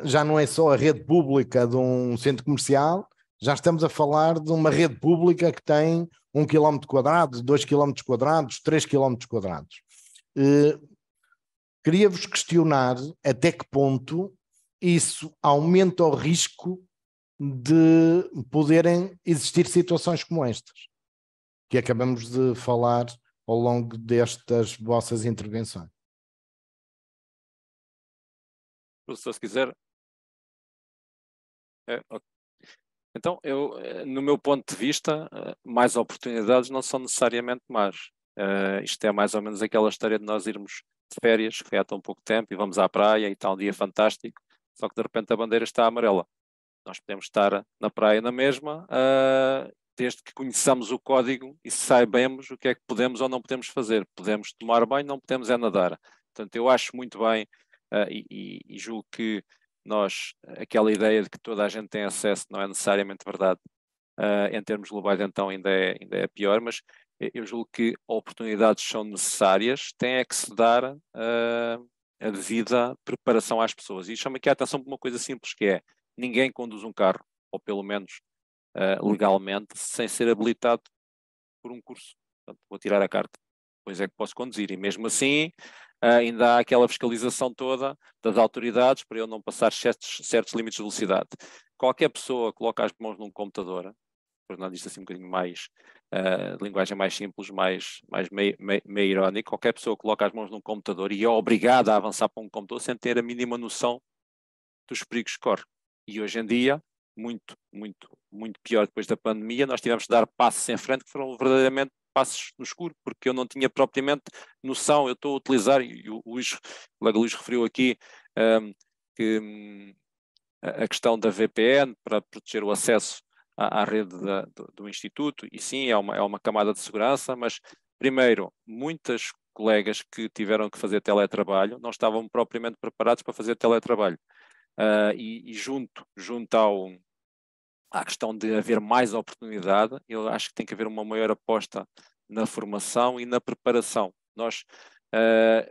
Já não é só a rede pública de um centro comercial, já estamos a falar de uma rede pública que tem 1 km², 2 km², 3 km². Queria-vos questionar até que ponto isso aumenta o risco de poderem existir situações como estas, que acabamos de falar ao longo destas vossas intervenções. Professor, se quiser. Okay. Então, no meu ponto de vista, mais oportunidades não são necessariamente más. Isto é mais ou menos aquela história de nós irmos de férias, que foi há tão pouco tempo, e vamos à praia e está um dia fantástico, só que de repente a bandeira está amarela. Nós podemos estar na praia na mesma, desde que conheçamos o código e saibamos o que é que podemos ou não podemos fazer. Podemos tomar banho, não podemos é nadar. Portanto, eu acho muito bem e julgo que aquela ideia de que toda a gente tem acesso não é necessariamente verdade. Em termos globais, então, ainda é pior, mas eu julgo que oportunidades são necessárias, tem é que se dar a devida preparação às pessoas. E chama aqui a atenção para uma coisa simples, que é: ninguém conduz um carro, ou pelo menos legalmente, sem ser habilitado por um curso. Portanto, vou tirar a carta, depois é que posso conduzir. E mesmo assim, ainda há aquela fiscalização toda das autoridades para eu não passar certos limites de velocidade. Qualquer pessoa coloca as mãos num computador, tornando isto assim um bocadinho mais, de linguagem mais simples, mais meio irónico, qualquer pessoa coloca as mãos num computador e é obrigada a avançar para um computador sem ter a mínima noção dos perigos que corre. E hoje em dia, muito, muito, muito pior depois da pandemia, nós tivemos de dar passos em frente que foram verdadeiramente passos no escuro, porque eu não tinha propriamente noção. Eu estou a utilizar, e o colega Luís referiu aqui que a questão da VPN para proteger o acesso à rede do Instituto, e sim, é uma camada de segurança, mas primeiro, muitas colegas que tiveram que fazer teletrabalho não estavam propriamente preparados para fazer teletrabalho. E junto à questão de haver mais oportunidade, eu acho que tem que haver uma maior aposta na formação e na preparação. Nós,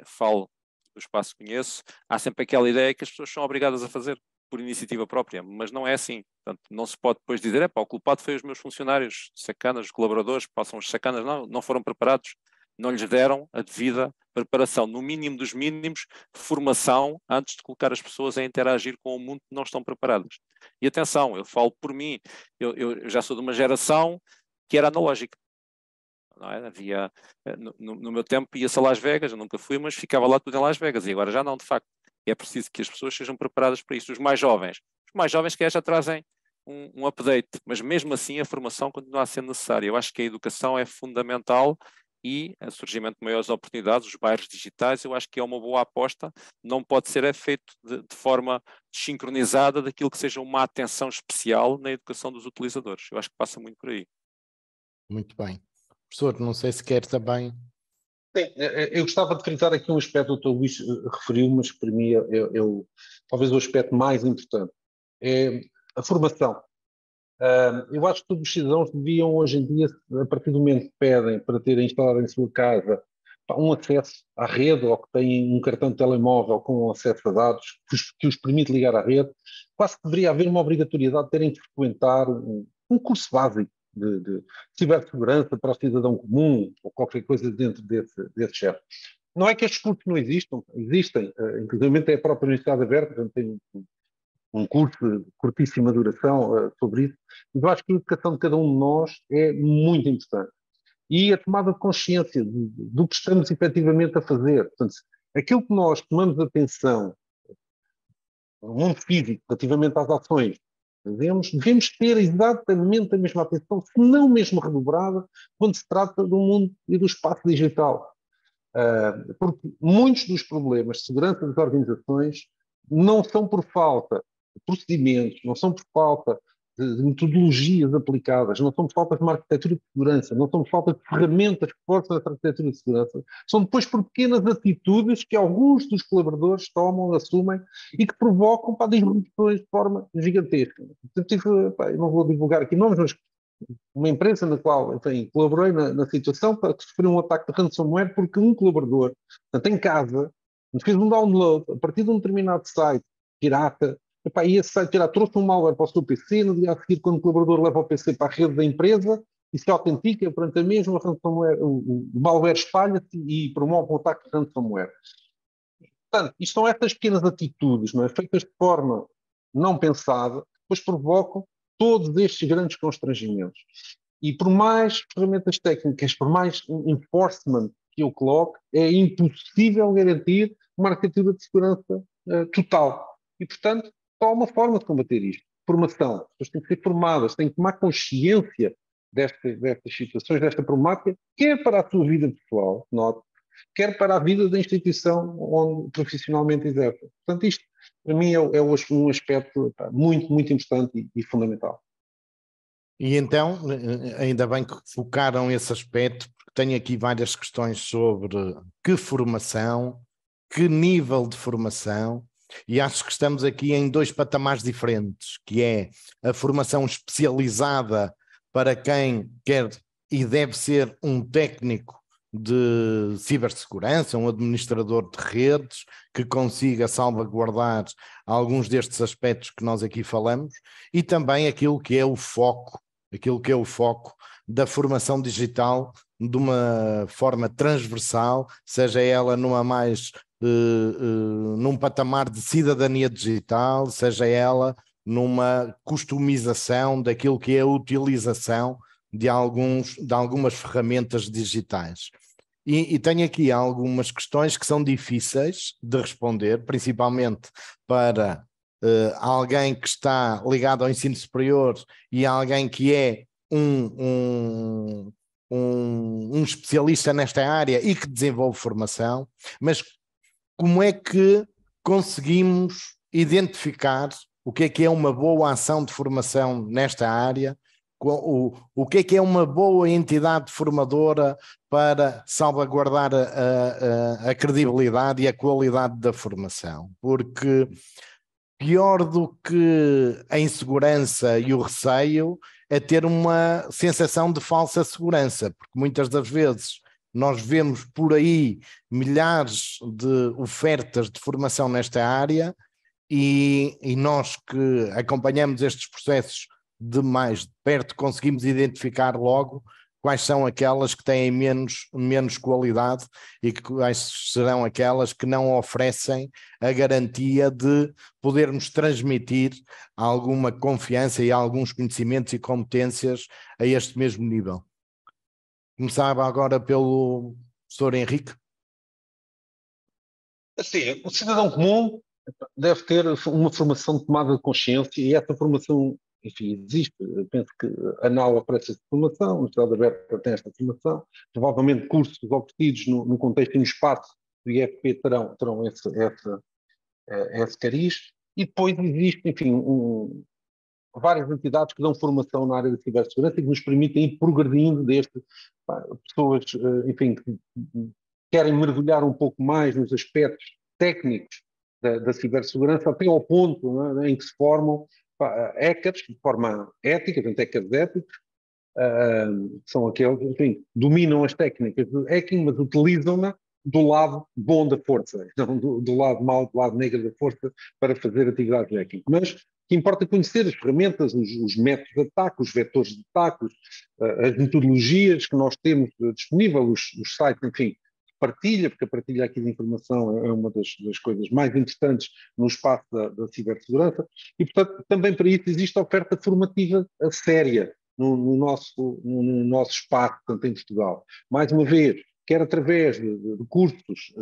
falo do espaço que conheço, há sempre aquela ideia que as pessoas são obrigadas a fazer por iniciativa própria, mas não é assim. Portanto, não se pode depois dizer: o culpado foi os meus funcionários, sacanas, os colaboradores, passam os sacanas. Não foram preparados, não lhes deram a devida preparação, no mínimo dos mínimos, formação, antes de colocar as pessoas a interagir com o mundo que não estão preparadas. E atenção, eu falo por mim, eu já sou de uma geração que era analógica. Não é? Havia, no meu tempo, ia-se a Las Vegas, eu nunca fui, mas ficava lá tudo em Las Vegas, e agora já não, de facto. É preciso que as pessoas sejam preparadas para isso. Os mais jovens que já trazem um update, mas mesmo assim a formação continua a ser necessária. Eu acho que a educação é fundamental, e o surgimento de maiores oportunidades, os bairros digitais, eu acho que é uma boa aposta. Não pode ser feito de forma sincronizada daquilo que seja uma atenção especial na educação dos utilizadores. Eu acho que passa muito por aí. Muito bem. Professor, não sei se quer também... Sim, eu gostava de frisar aqui um aspecto que o Luís referiu, mas para mim talvez o aspecto mais importante é a formação. Eu acho que todos os cidadãos deviam, hoje em dia, a partir do momento que pedem para terem instalado em sua casa um acesso à rede, ou que têm um cartão de telemóvel com acesso a dados que os permite ligar à rede, quase que deveria haver uma obrigatoriedade de terem que frequentar um curso básico de cibersegurança para o cidadão comum, ou qualquer coisa dentro desse género. Não é que estes cursos não existam, existem, inclusive é a própria Universidade Aberta, tem um curso de curtíssima duração sobre isso, mas eu acho que a educação de cada um de nós é muito importante. E a tomada de consciência do que estamos efetivamente a fazer. Portanto, aquilo que nós tomamos atenção no mundo físico, relativamente às ações, devemos ter exatamente a mesma atenção, se não mesmo redobrada, quando se trata do mundo e do espaço digital. Porque muitos dos problemas de segurança das organizações não são por falta de procedimentos, não são por falta de metodologias aplicadas, não são por falta de uma arquitetura de segurança, não são por falta de ferramentas que forçam essa arquitetura de segurança, são depois por pequenas atitudes que alguns dos colaboradores tomam, assumem e que provocam disrupções de forma gigantesca. Eu não vou divulgar aqui nomes, mas uma empresa na qual, enfim, colaborei na situação para que sofreu um ataque de ransomware porque um colaborador, portanto, em casa, fez um download a partir de um determinado site pirata, e esse site pirata trouxe um malware para o seu PC, no dia a seguir, quando o colaborador leva o PC para a rede da empresa e se autentica, perante a mesma ransomware, o malware espalha-se e promove um ataque de ransomware. Portanto, isto são estas pequenas atitudes, não é? Feitas de forma não pensada, depois provocam todos estes grandes constrangimentos. E por mais ferramentas técnicas, por mais enforcement que eu coloque, é impossível garantir uma arquitetura de segurança total. E, portanto, só há uma forma de combater isto. Formação. As pessoas têm que ser formadas, têm que tomar consciência destas situações, desta problemática, quer para a sua vida pessoal, note, quer para a vida da instituição onde profissionalmente exerce. Portanto, isto, para mim, é um aspecto muito, muito importante e fundamental. E então, ainda bem que focaram esse aspecto, porque tenho aqui várias questões sobre que formação, que nível de formação, e acho que estamos aqui em dois patamares diferentes, que é a formação especializada para quem quer e deve ser um técnico de cibersegurança, um administrador de redes que consiga salvaguardar alguns destes aspectos que nós aqui falamos, e também aquilo que é o foco da formação digital de uma forma transversal, seja ela num patamar de cidadania digital, seja ela numa customização daquilo que é a utilização de algumas ferramentas digitais. E tenho aqui algumas questões que são difíceis de responder, principalmente para alguém que está ligado ao ensino superior e alguém que é um especialista nesta área e que desenvolve formação, mas como é que conseguimos identificar o que é uma boa ação de formação nesta área, o que é uma boa entidade formadora para salvaguardar a credibilidade e a qualidade da formação? Porque pior do que a insegurança e o receio é ter uma sensação de falsa segurança, porque muitas das vezes nós vemos por aí milhares de ofertas de formação nesta área e nós que acompanhamos estes processos de mais de perto conseguimos identificar logo quais são aquelas que têm menos qualidade e quais serão aquelas que não oferecem a garantia de podermos transmitir alguma confiança e alguns conhecimentos e competências a este mesmo nível. Começava agora pelo professor Henrique. Sim, o cidadão comum deve ter uma formação de tomada de consciência e essa formação, enfim, existe. Eu penso que a NAU oferece essa formação, a Universidade Aberta tem esta formação, provavelmente cursos oferecidos no contexto e no espaço do IFP terão esse cariz, e depois existe, enfim, várias entidades que dão formação na área da cibersegurança e que nos permitem ir progredindo pessoas, enfim, que querem mergulhar um pouco mais nos aspectos técnicos da cibersegurança, até ao ponto, não é, em que se formam hackers de forma ética, portanto, hackers éticos, são aqueles, enfim, dominam as técnicas de hacking, mas utilizam-na do lado bom da força, não do lado mau, do lado negro da força, para fazer atividades de hacking. Mas que importa conhecer as ferramentas, os métodos de ataque, os vetores de ataque, as metodologias que nós temos disponível, os sites, enfim, partilha, porque a partilha aqui de informação é uma das coisas mais importantes no espaço da cibersegurança, e, portanto, também para isso existe a oferta formativa séria no nosso espaço, portanto, em Portugal. Mais uma vez, quer através de cursos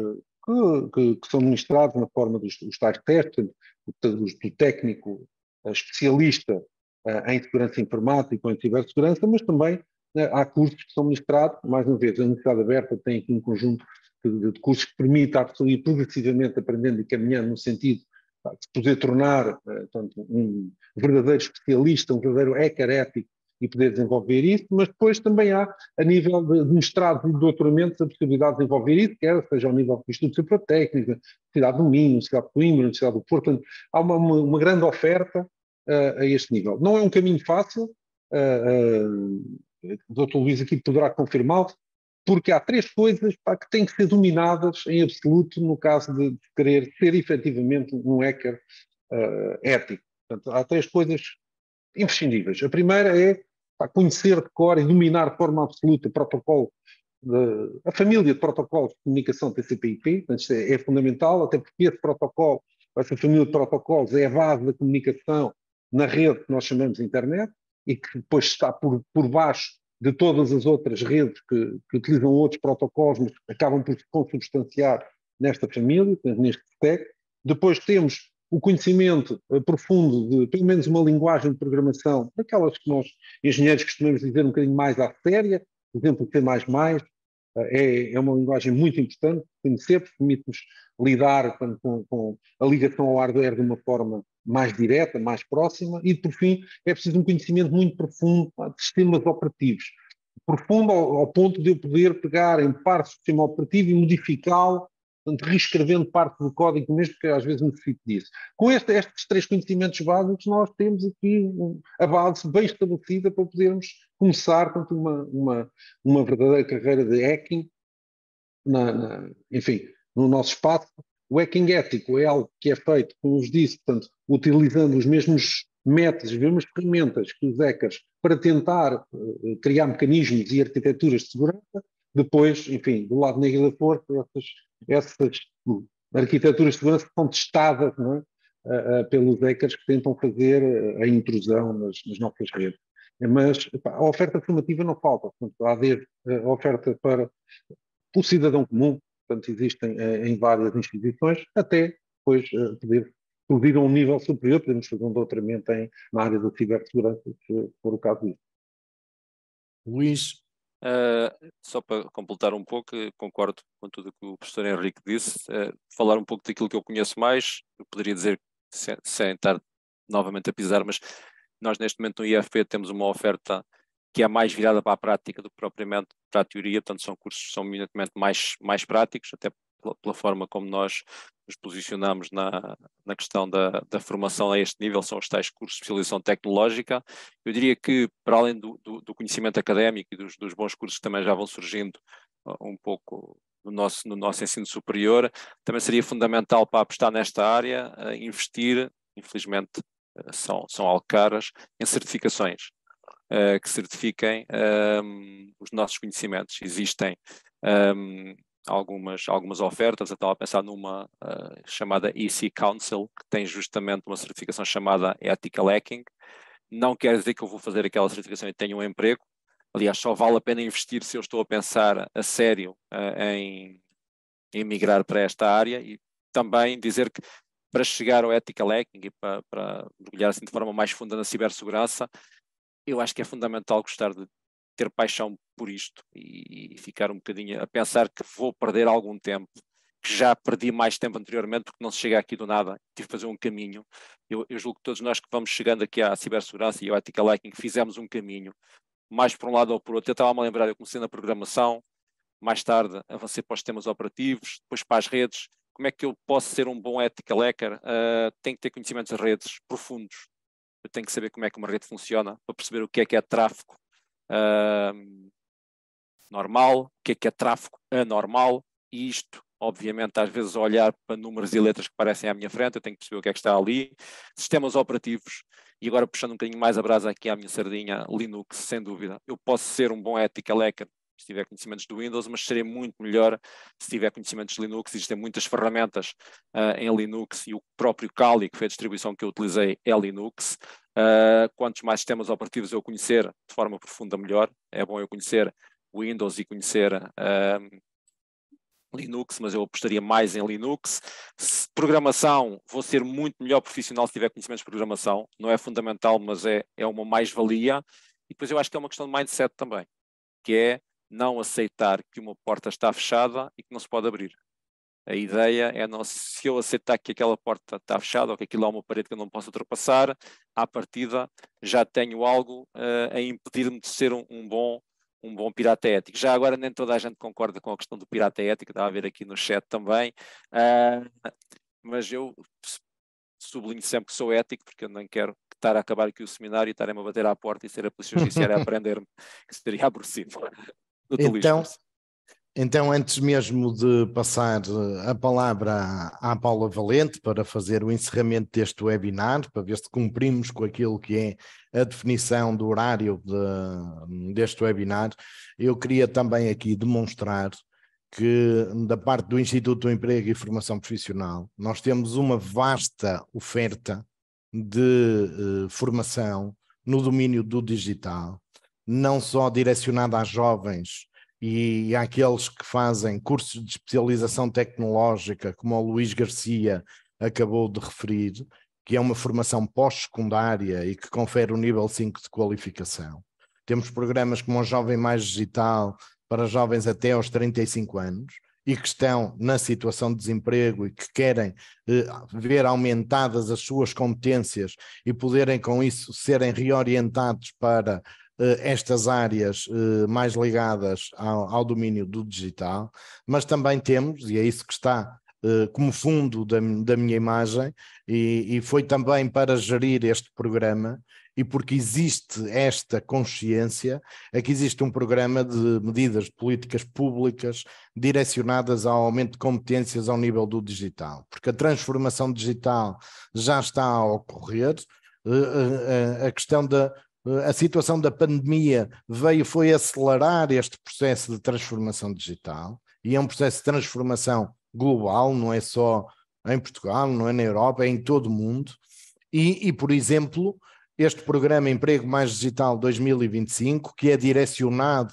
que são ministrados na forma dos tais testes, do técnico especialista em segurança informática ou em cibersegurança, mas também há cursos que são ministrados, mais uma vez, a Universidade Aberta tem aqui um conjunto de cursos que permite à pessoa ir progressivamente aprendendo e caminhando no sentido de poder tornar portanto, um verdadeiro especialista, um verdadeiro hacker ético e poder desenvolver isso, mas depois também há, a nível de mestrado e de doutoramento, a possibilidade de desenvolver isso, quer seja ao nível do Instituto Superior Técnico, Universidade do Minho, Universidade de Coimbra, Universidade do Porto, portanto, há uma grande oferta a este nível. Não é um caminho fácil, o Dr. Luís aqui poderá confirmá-lo, porque há 3 coisas que têm que ser dominadas em absoluto no caso de querer ser efetivamente um hacker ético. Portanto, há 3 coisas imprescindíveis. A primeira é conhecer de cor e dominar de forma absoluta o protocolo, a família de protocolos de comunicação TCP/IP, portanto, é fundamental, até porque esse protocolo, essa família de protocolos é a base da comunicação na rede que nós chamamos de internet e que depois está por baixo de todas as outras redes que utilizam outros protocolos, mas acabam por se consubstanciar nesta família, neste stack. Depois temos o conhecimento profundo de, pelo menos, uma linguagem de programação, daquelas que nós, engenheiros, costumamos dizer um bocadinho mais à séria, por exemplo, o C++, é uma linguagem muito importante, conhecer, porque permite-nos lidar com a ligação ao hardware de uma forma mais direta, mais próxima, e, por fim, é preciso um conhecimento muito profundo de sistemas operativos. Profundo ao ponto de eu poder pegar em parte do sistema operativo e modificá-lo, portanto, reescrevendo parte do código mesmo, porque às vezes necessito disso. Com estes 3 conhecimentos básicos, nós temos aqui a base bem estabelecida para podermos começar, portanto, uma verdadeira carreira de hacking, enfim, no nosso espaço. O hacking ético é algo que é feito, como vos disse, portanto, utilizando os mesmos métodos, as mesmas ferramentas que os hackers para tentar criar mecanismos e arquiteturas de segurança. Depois, enfim, do lado negro da força, essas arquiteturas de segurança são testadas, não é? Pelos hackers que tentam fazer a intrusão nas nossas redes. Mas a oferta formativa não falta, portanto, há desde a oferta para o cidadão comum, portanto, existem em várias instituições, até depois poder subir a um nível superior, podemos fazer um doutoramento na área da cibersegurança, se for o caso disso. Luís? Só para completar um pouco, concordo com tudo o que o professor Henrique disse, falar um pouco daquilo que eu conheço mais, eu poderia dizer, sem estar novamente a pisar, mas nós neste momento no IFP temos uma oferta que é mais virada para a prática do que propriamente para a teoria, portanto são cursos que são eminentemente mais práticos, até pela forma como nós nos posicionamos na questão da formação a este nível, são os tais cursos de especialização tecnológica. Eu diria que, para além do conhecimento académico e dos bons cursos que também já vão surgindo um pouco no nosso ensino superior, também seria fundamental para apostar nesta área, investir, infelizmente são algo caras, em certificações. Que certifiquem os nossos conhecimentos. Existem algumas ofertas, eu estava a pensar numa chamada EC Council, que tem justamente uma certificação chamada Ethical Hacking. Não quer dizer que eu vou fazer aquela certificação e tenho um emprego. Aliás, só vale a pena investir se eu estou a pensar a sério em migrar para esta área, e também dizer que para chegar ao Ethical Hacking e para mergulhar assim de forma mais funda na cibersegurança, eu acho que é fundamental gostar de ter paixão por isto e ficar um bocadinho a pensar que vou perder algum tempo, que já perdi mais tempo anteriormente, porque não se chega aqui do nada, tive que fazer um caminho. Eu julgo que todos nós que vamos chegando aqui à cibersegurança e ao Ethical Hacking fizemos um caminho, mais por um lado ou por outro. Eu estava-me a lembrar, eu comecei na programação, mais tarde avancei para os sistemas operativos, depois para as redes. Como é que eu posso ser um bom Ethical Hacker? Tenho que ter conhecimentos de redes profundos. eu tenho que saber como é que uma rede funciona para perceber o que é tráfego normal, o que é tráfego anormal, e isto, obviamente, às vezes olhar para números e letras que aparecem à minha frente, eu tenho que perceber o que é que está ali. Sistemas operativos, e agora puxando um bocadinho mais a brasa aqui à minha sardinha, Linux, sem dúvida. Eu posso ser um bom ethical hacker se tiver conhecimentos do Windows, mas serei muito melhor se tiver conhecimentos de Linux. Existem muitas ferramentas em Linux, e o próprio Kali, que foi a distribuição que eu utilizei, é Linux. Quantos mais sistemas operativos eu conhecer de forma profunda, melhor. É bom eu conhecer Windows e conhecer Linux, mas eu apostaria mais em Linux. Programação, vou ser muito melhor profissional se tiver conhecimentos de programação. Não é fundamental, mas é uma mais-valia. E depois eu acho que é uma questão de mindset também, que é não aceitar que uma porta está fechada e que não se pode abrir. A ideia é, não, se eu aceitar que aquela porta está fechada ou que aquilo é uma parede que eu não posso ultrapassar, à partida já tenho algo a impedir-me de ser um bom pirata ético. Já agora nem toda a gente concorda com a questão do pirata ético, estava a ver aqui no chat também, mas eu sublinho sempre que sou ético, porque eu não quero estar a acabar aqui o seminário e estarem-me a bater à porta e ser a polícia judiciária a prender-me, que seria aborrecido. Então, antes mesmo de passar a palavra à Paula Valente para fazer o encerramento deste webinar, para ver se cumprimos com aquilo que é a definição do horário deste webinar, eu queria também aqui demonstrar que, da parte do Instituto do Emprego e Formação Profissional, nós temos uma vasta oferta de formação no domínio do digital, não só direcionada a jovens e àqueles que fazem cursos de especialização tecnológica, como o Luís Garcia acabou de referir, que é uma formação pós-secundária e que confere o nível 5 de qualificação. Temos programas como o Jovem Mais Digital para jovens até aos 35 anos e que estão na situação de desemprego e que querem ver aumentadas as suas competências e poderem com isso serem reorientados para estas áreas mais ligadas ao domínio do digital, mas também temos, e é isso que está como fundo da minha imagem, e foi também para gerir este programa, e porque existe esta consciência, é que existe um programa de medidas de políticas públicas direcionadas ao aumento de competências ao nível do digital, porque a transformação digital já está a ocorrer, a questão a situação da pandemia foi acelerar este processo de transformação digital, e é um processo de transformação global, não é só em Portugal, não é na Europa, é em todo o mundo, e por exemplo, este programa Emprego Mais Digital 2025, que é direcionado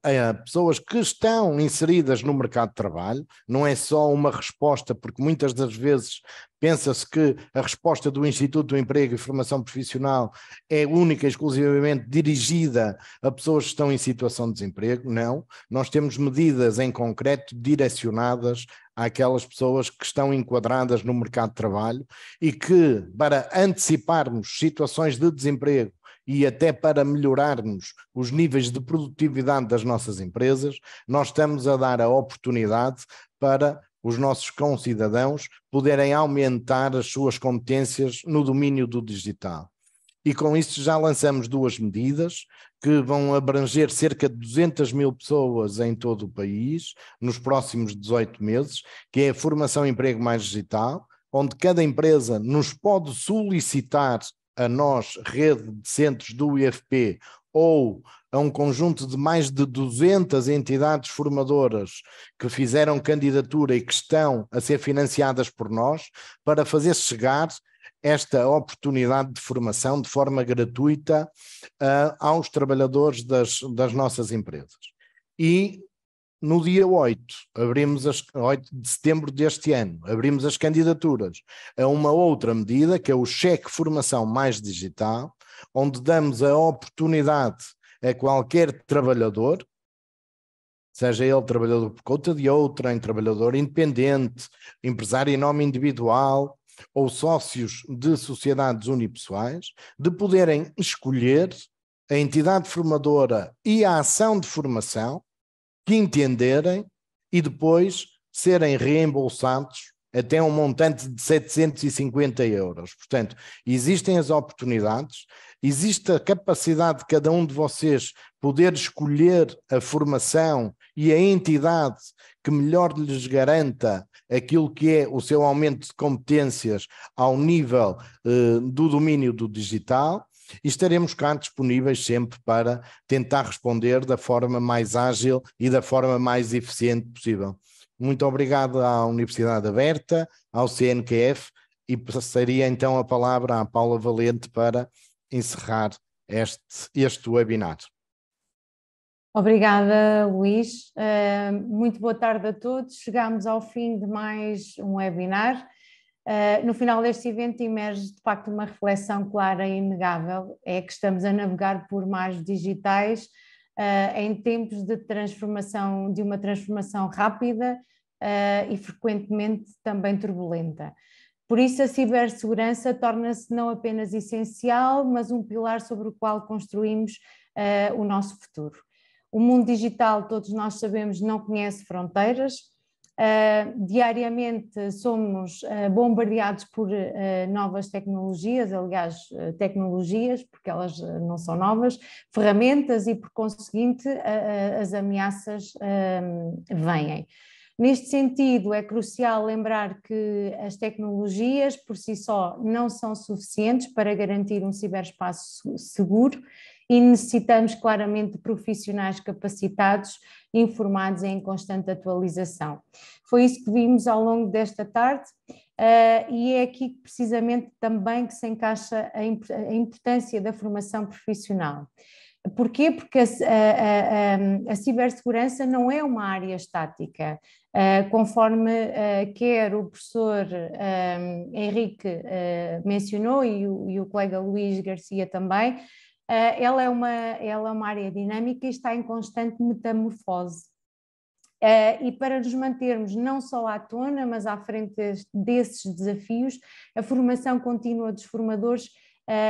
a pessoas que estão inseridas no mercado de trabalho, não é só uma resposta, porque muitas das vezes pensa-se que a resposta do Instituto do Emprego e Formação Profissional é única e exclusivamente dirigida a pessoas que estão em situação de desemprego. Não, nós temos medidas em concreto direcionadas àquelas pessoas que estão enquadradas no mercado de trabalho e que, para anteciparmos situações de desemprego e até para melhorarmos os níveis de produtividade das nossas empresas, nós estamos a dar a oportunidade para os nossos concidadãos poderem aumentar as suas competências no domínio do digital. E com isso já lançamos duas medidas que vão abranger cerca de 200 mil pessoas em todo o país nos próximos 18 meses, que é a Formação e Emprego Mais Digital, onde cada empresa nos pode solicitar a nós, rede de centros do IFP, ou a um conjunto de mais de 200 entidades formadoras que fizeram candidatura e que estão a ser financiadas por nós, para fazer chegar esta oportunidade de formação de forma gratuita aos trabalhadores das nossas empresas. E no dia 8 de setembro deste ano, abrimos as candidaturas a uma outra medida, que é o Cheque Formação Mais Digital, onde damos a oportunidade a qualquer trabalhador, seja ele trabalhador por conta de outrem, trabalhador independente, empresário em nome individual ou sócios de sociedades unipessoais, de poderem escolher a entidade formadora e a ação de formação que entenderem e depois serem reembolsados até um montante de 750 euros. Portanto, existem as oportunidades, existe a capacidade de cada um de vocês poder escolher a formação e a entidade que melhor lhes garanta aquilo que é o seu aumento de competências ao nível do domínio do digital, e estaremos cá disponíveis sempre para tentar responder da forma mais ágil e da forma mais eficiente possível. Muito obrigado à Universidade Aberta, ao CNQF, e passaria então a palavra à Paula Valente para encerrar este webinar. Obrigada, Luís. Muito boa tarde a todos. Chegamos ao fim de mais um webinar. No final deste evento emerge de facto uma reflexão clara e inegável, é que estamos a navegar por mares digitais em tempos de transformação, de uma transformação rápida e frequentemente também turbulenta. Por isso a cibersegurança torna-se não apenas essencial, mas um pilar sobre o qual construímos o nosso futuro. O mundo digital, todos nós sabemos, não conhece fronteiras. Diariamente somos bombardeados por novas tecnologias, aliás, tecnologias, porque elas não são novas, ferramentas e, por conseguinte, as ameaças vêm. Neste sentido, é crucial lembrar que as tecnologias por si só não são suficientes para garantir um ciberespaço seguro e necessitamos claramente de profissionais capacitados, informados e em constante atualização. Foi isso que vimos ao longo desta tarde e é aqui precisamente também que se encaixa a importância da formação profissional. Porquê? Porque a cibersegurança não é uma área estática. Conforme quer o professor Henrique mencionou e o colega Luís Garcia também, ela é uma área dinâmica e está em constante metamorfose. E para nos mantermos não só à tona, mas à frente desses desafios, a formação contínua dos formadores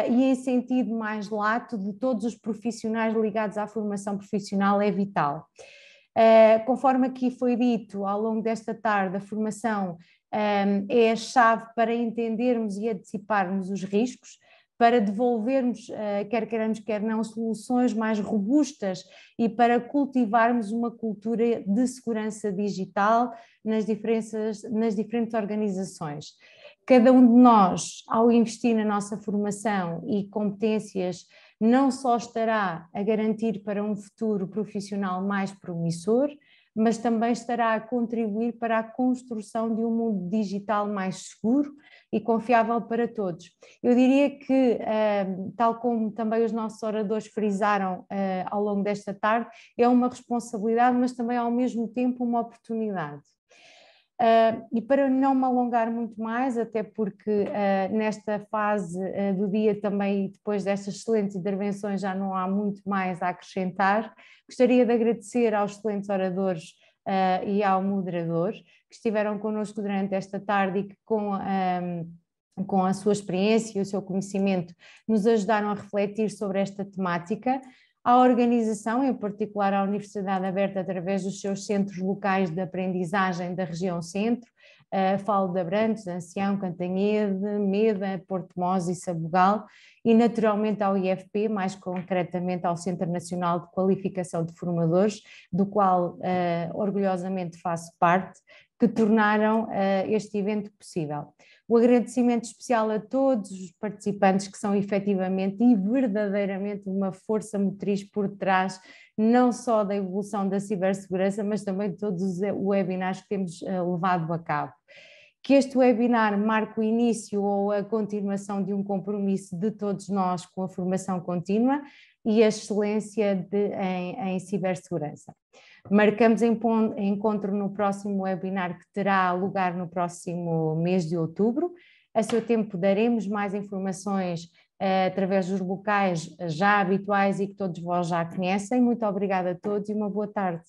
e em sentido mais lato de todos os profissionais ligados à formação profissional é vital. Conforme aqui foi dito ao longo desta tarde, a formação é a chave para entendermos e anteciparmos os riscos, para devolvermos, quer queiramos, quer não, soluções mais robustas e para cultivarmos uma cultura de segurança digital nas diferentes organizações. Cada um de nós, ao investir na nossa formação e competências, não só estará a garantir para um futuro profissional mais promissor, mas também estará a contribuir para a construção de um mundo digital mais seguro e confiável para todos. Eu diria que, tal como também os nossos oradores frisaram ao longo desta tarde, é uma responsabilidade, mas também ao mesmo tempo uma oportunidade. E para não me alongar muito mais, até porque nesta fase do dia também e depois destas excelentes intervenções já não há muito mais a acrescentar, gostaria de agradecer aos excelentes oradores e ao moderador que estiveram connosco durante esta tarde e que com a sua experiência e o seu conhecimento nos ajudaram a refletir sobre esta temática. A organização, em particular a Universidade Aberta, através dos seus centros locais de aprendizagem da região centro, falo de Abrantes, Ancião, Cantanhede, Meda, Porto Mós e Sabugal, e naturalmente ao IFP, mais concretamente ao Centro Nacional de Qualificação de Formadores, do qual orgulhosamente faço parte, que tornaram este evento possível. O agradecimento especial a todos os participantes que são efetivamente e verdadeiramente uma força motriz por trás, não só da evolução da cibersegurança, mas também de todos os webinars que temos levado a cabo. Que este webinar marque o início ou a continuação de um compromisso de todos nós com a formação contínua e a excelência em cibersegurança. Marcamos encontro no próximo webinar que terá lugar no próximo mês de outubro. A seu tempo daremos mais informações através dos locais já habituais e que todos vós já conhecem. Muito obrigada a todos e uma boa tarde.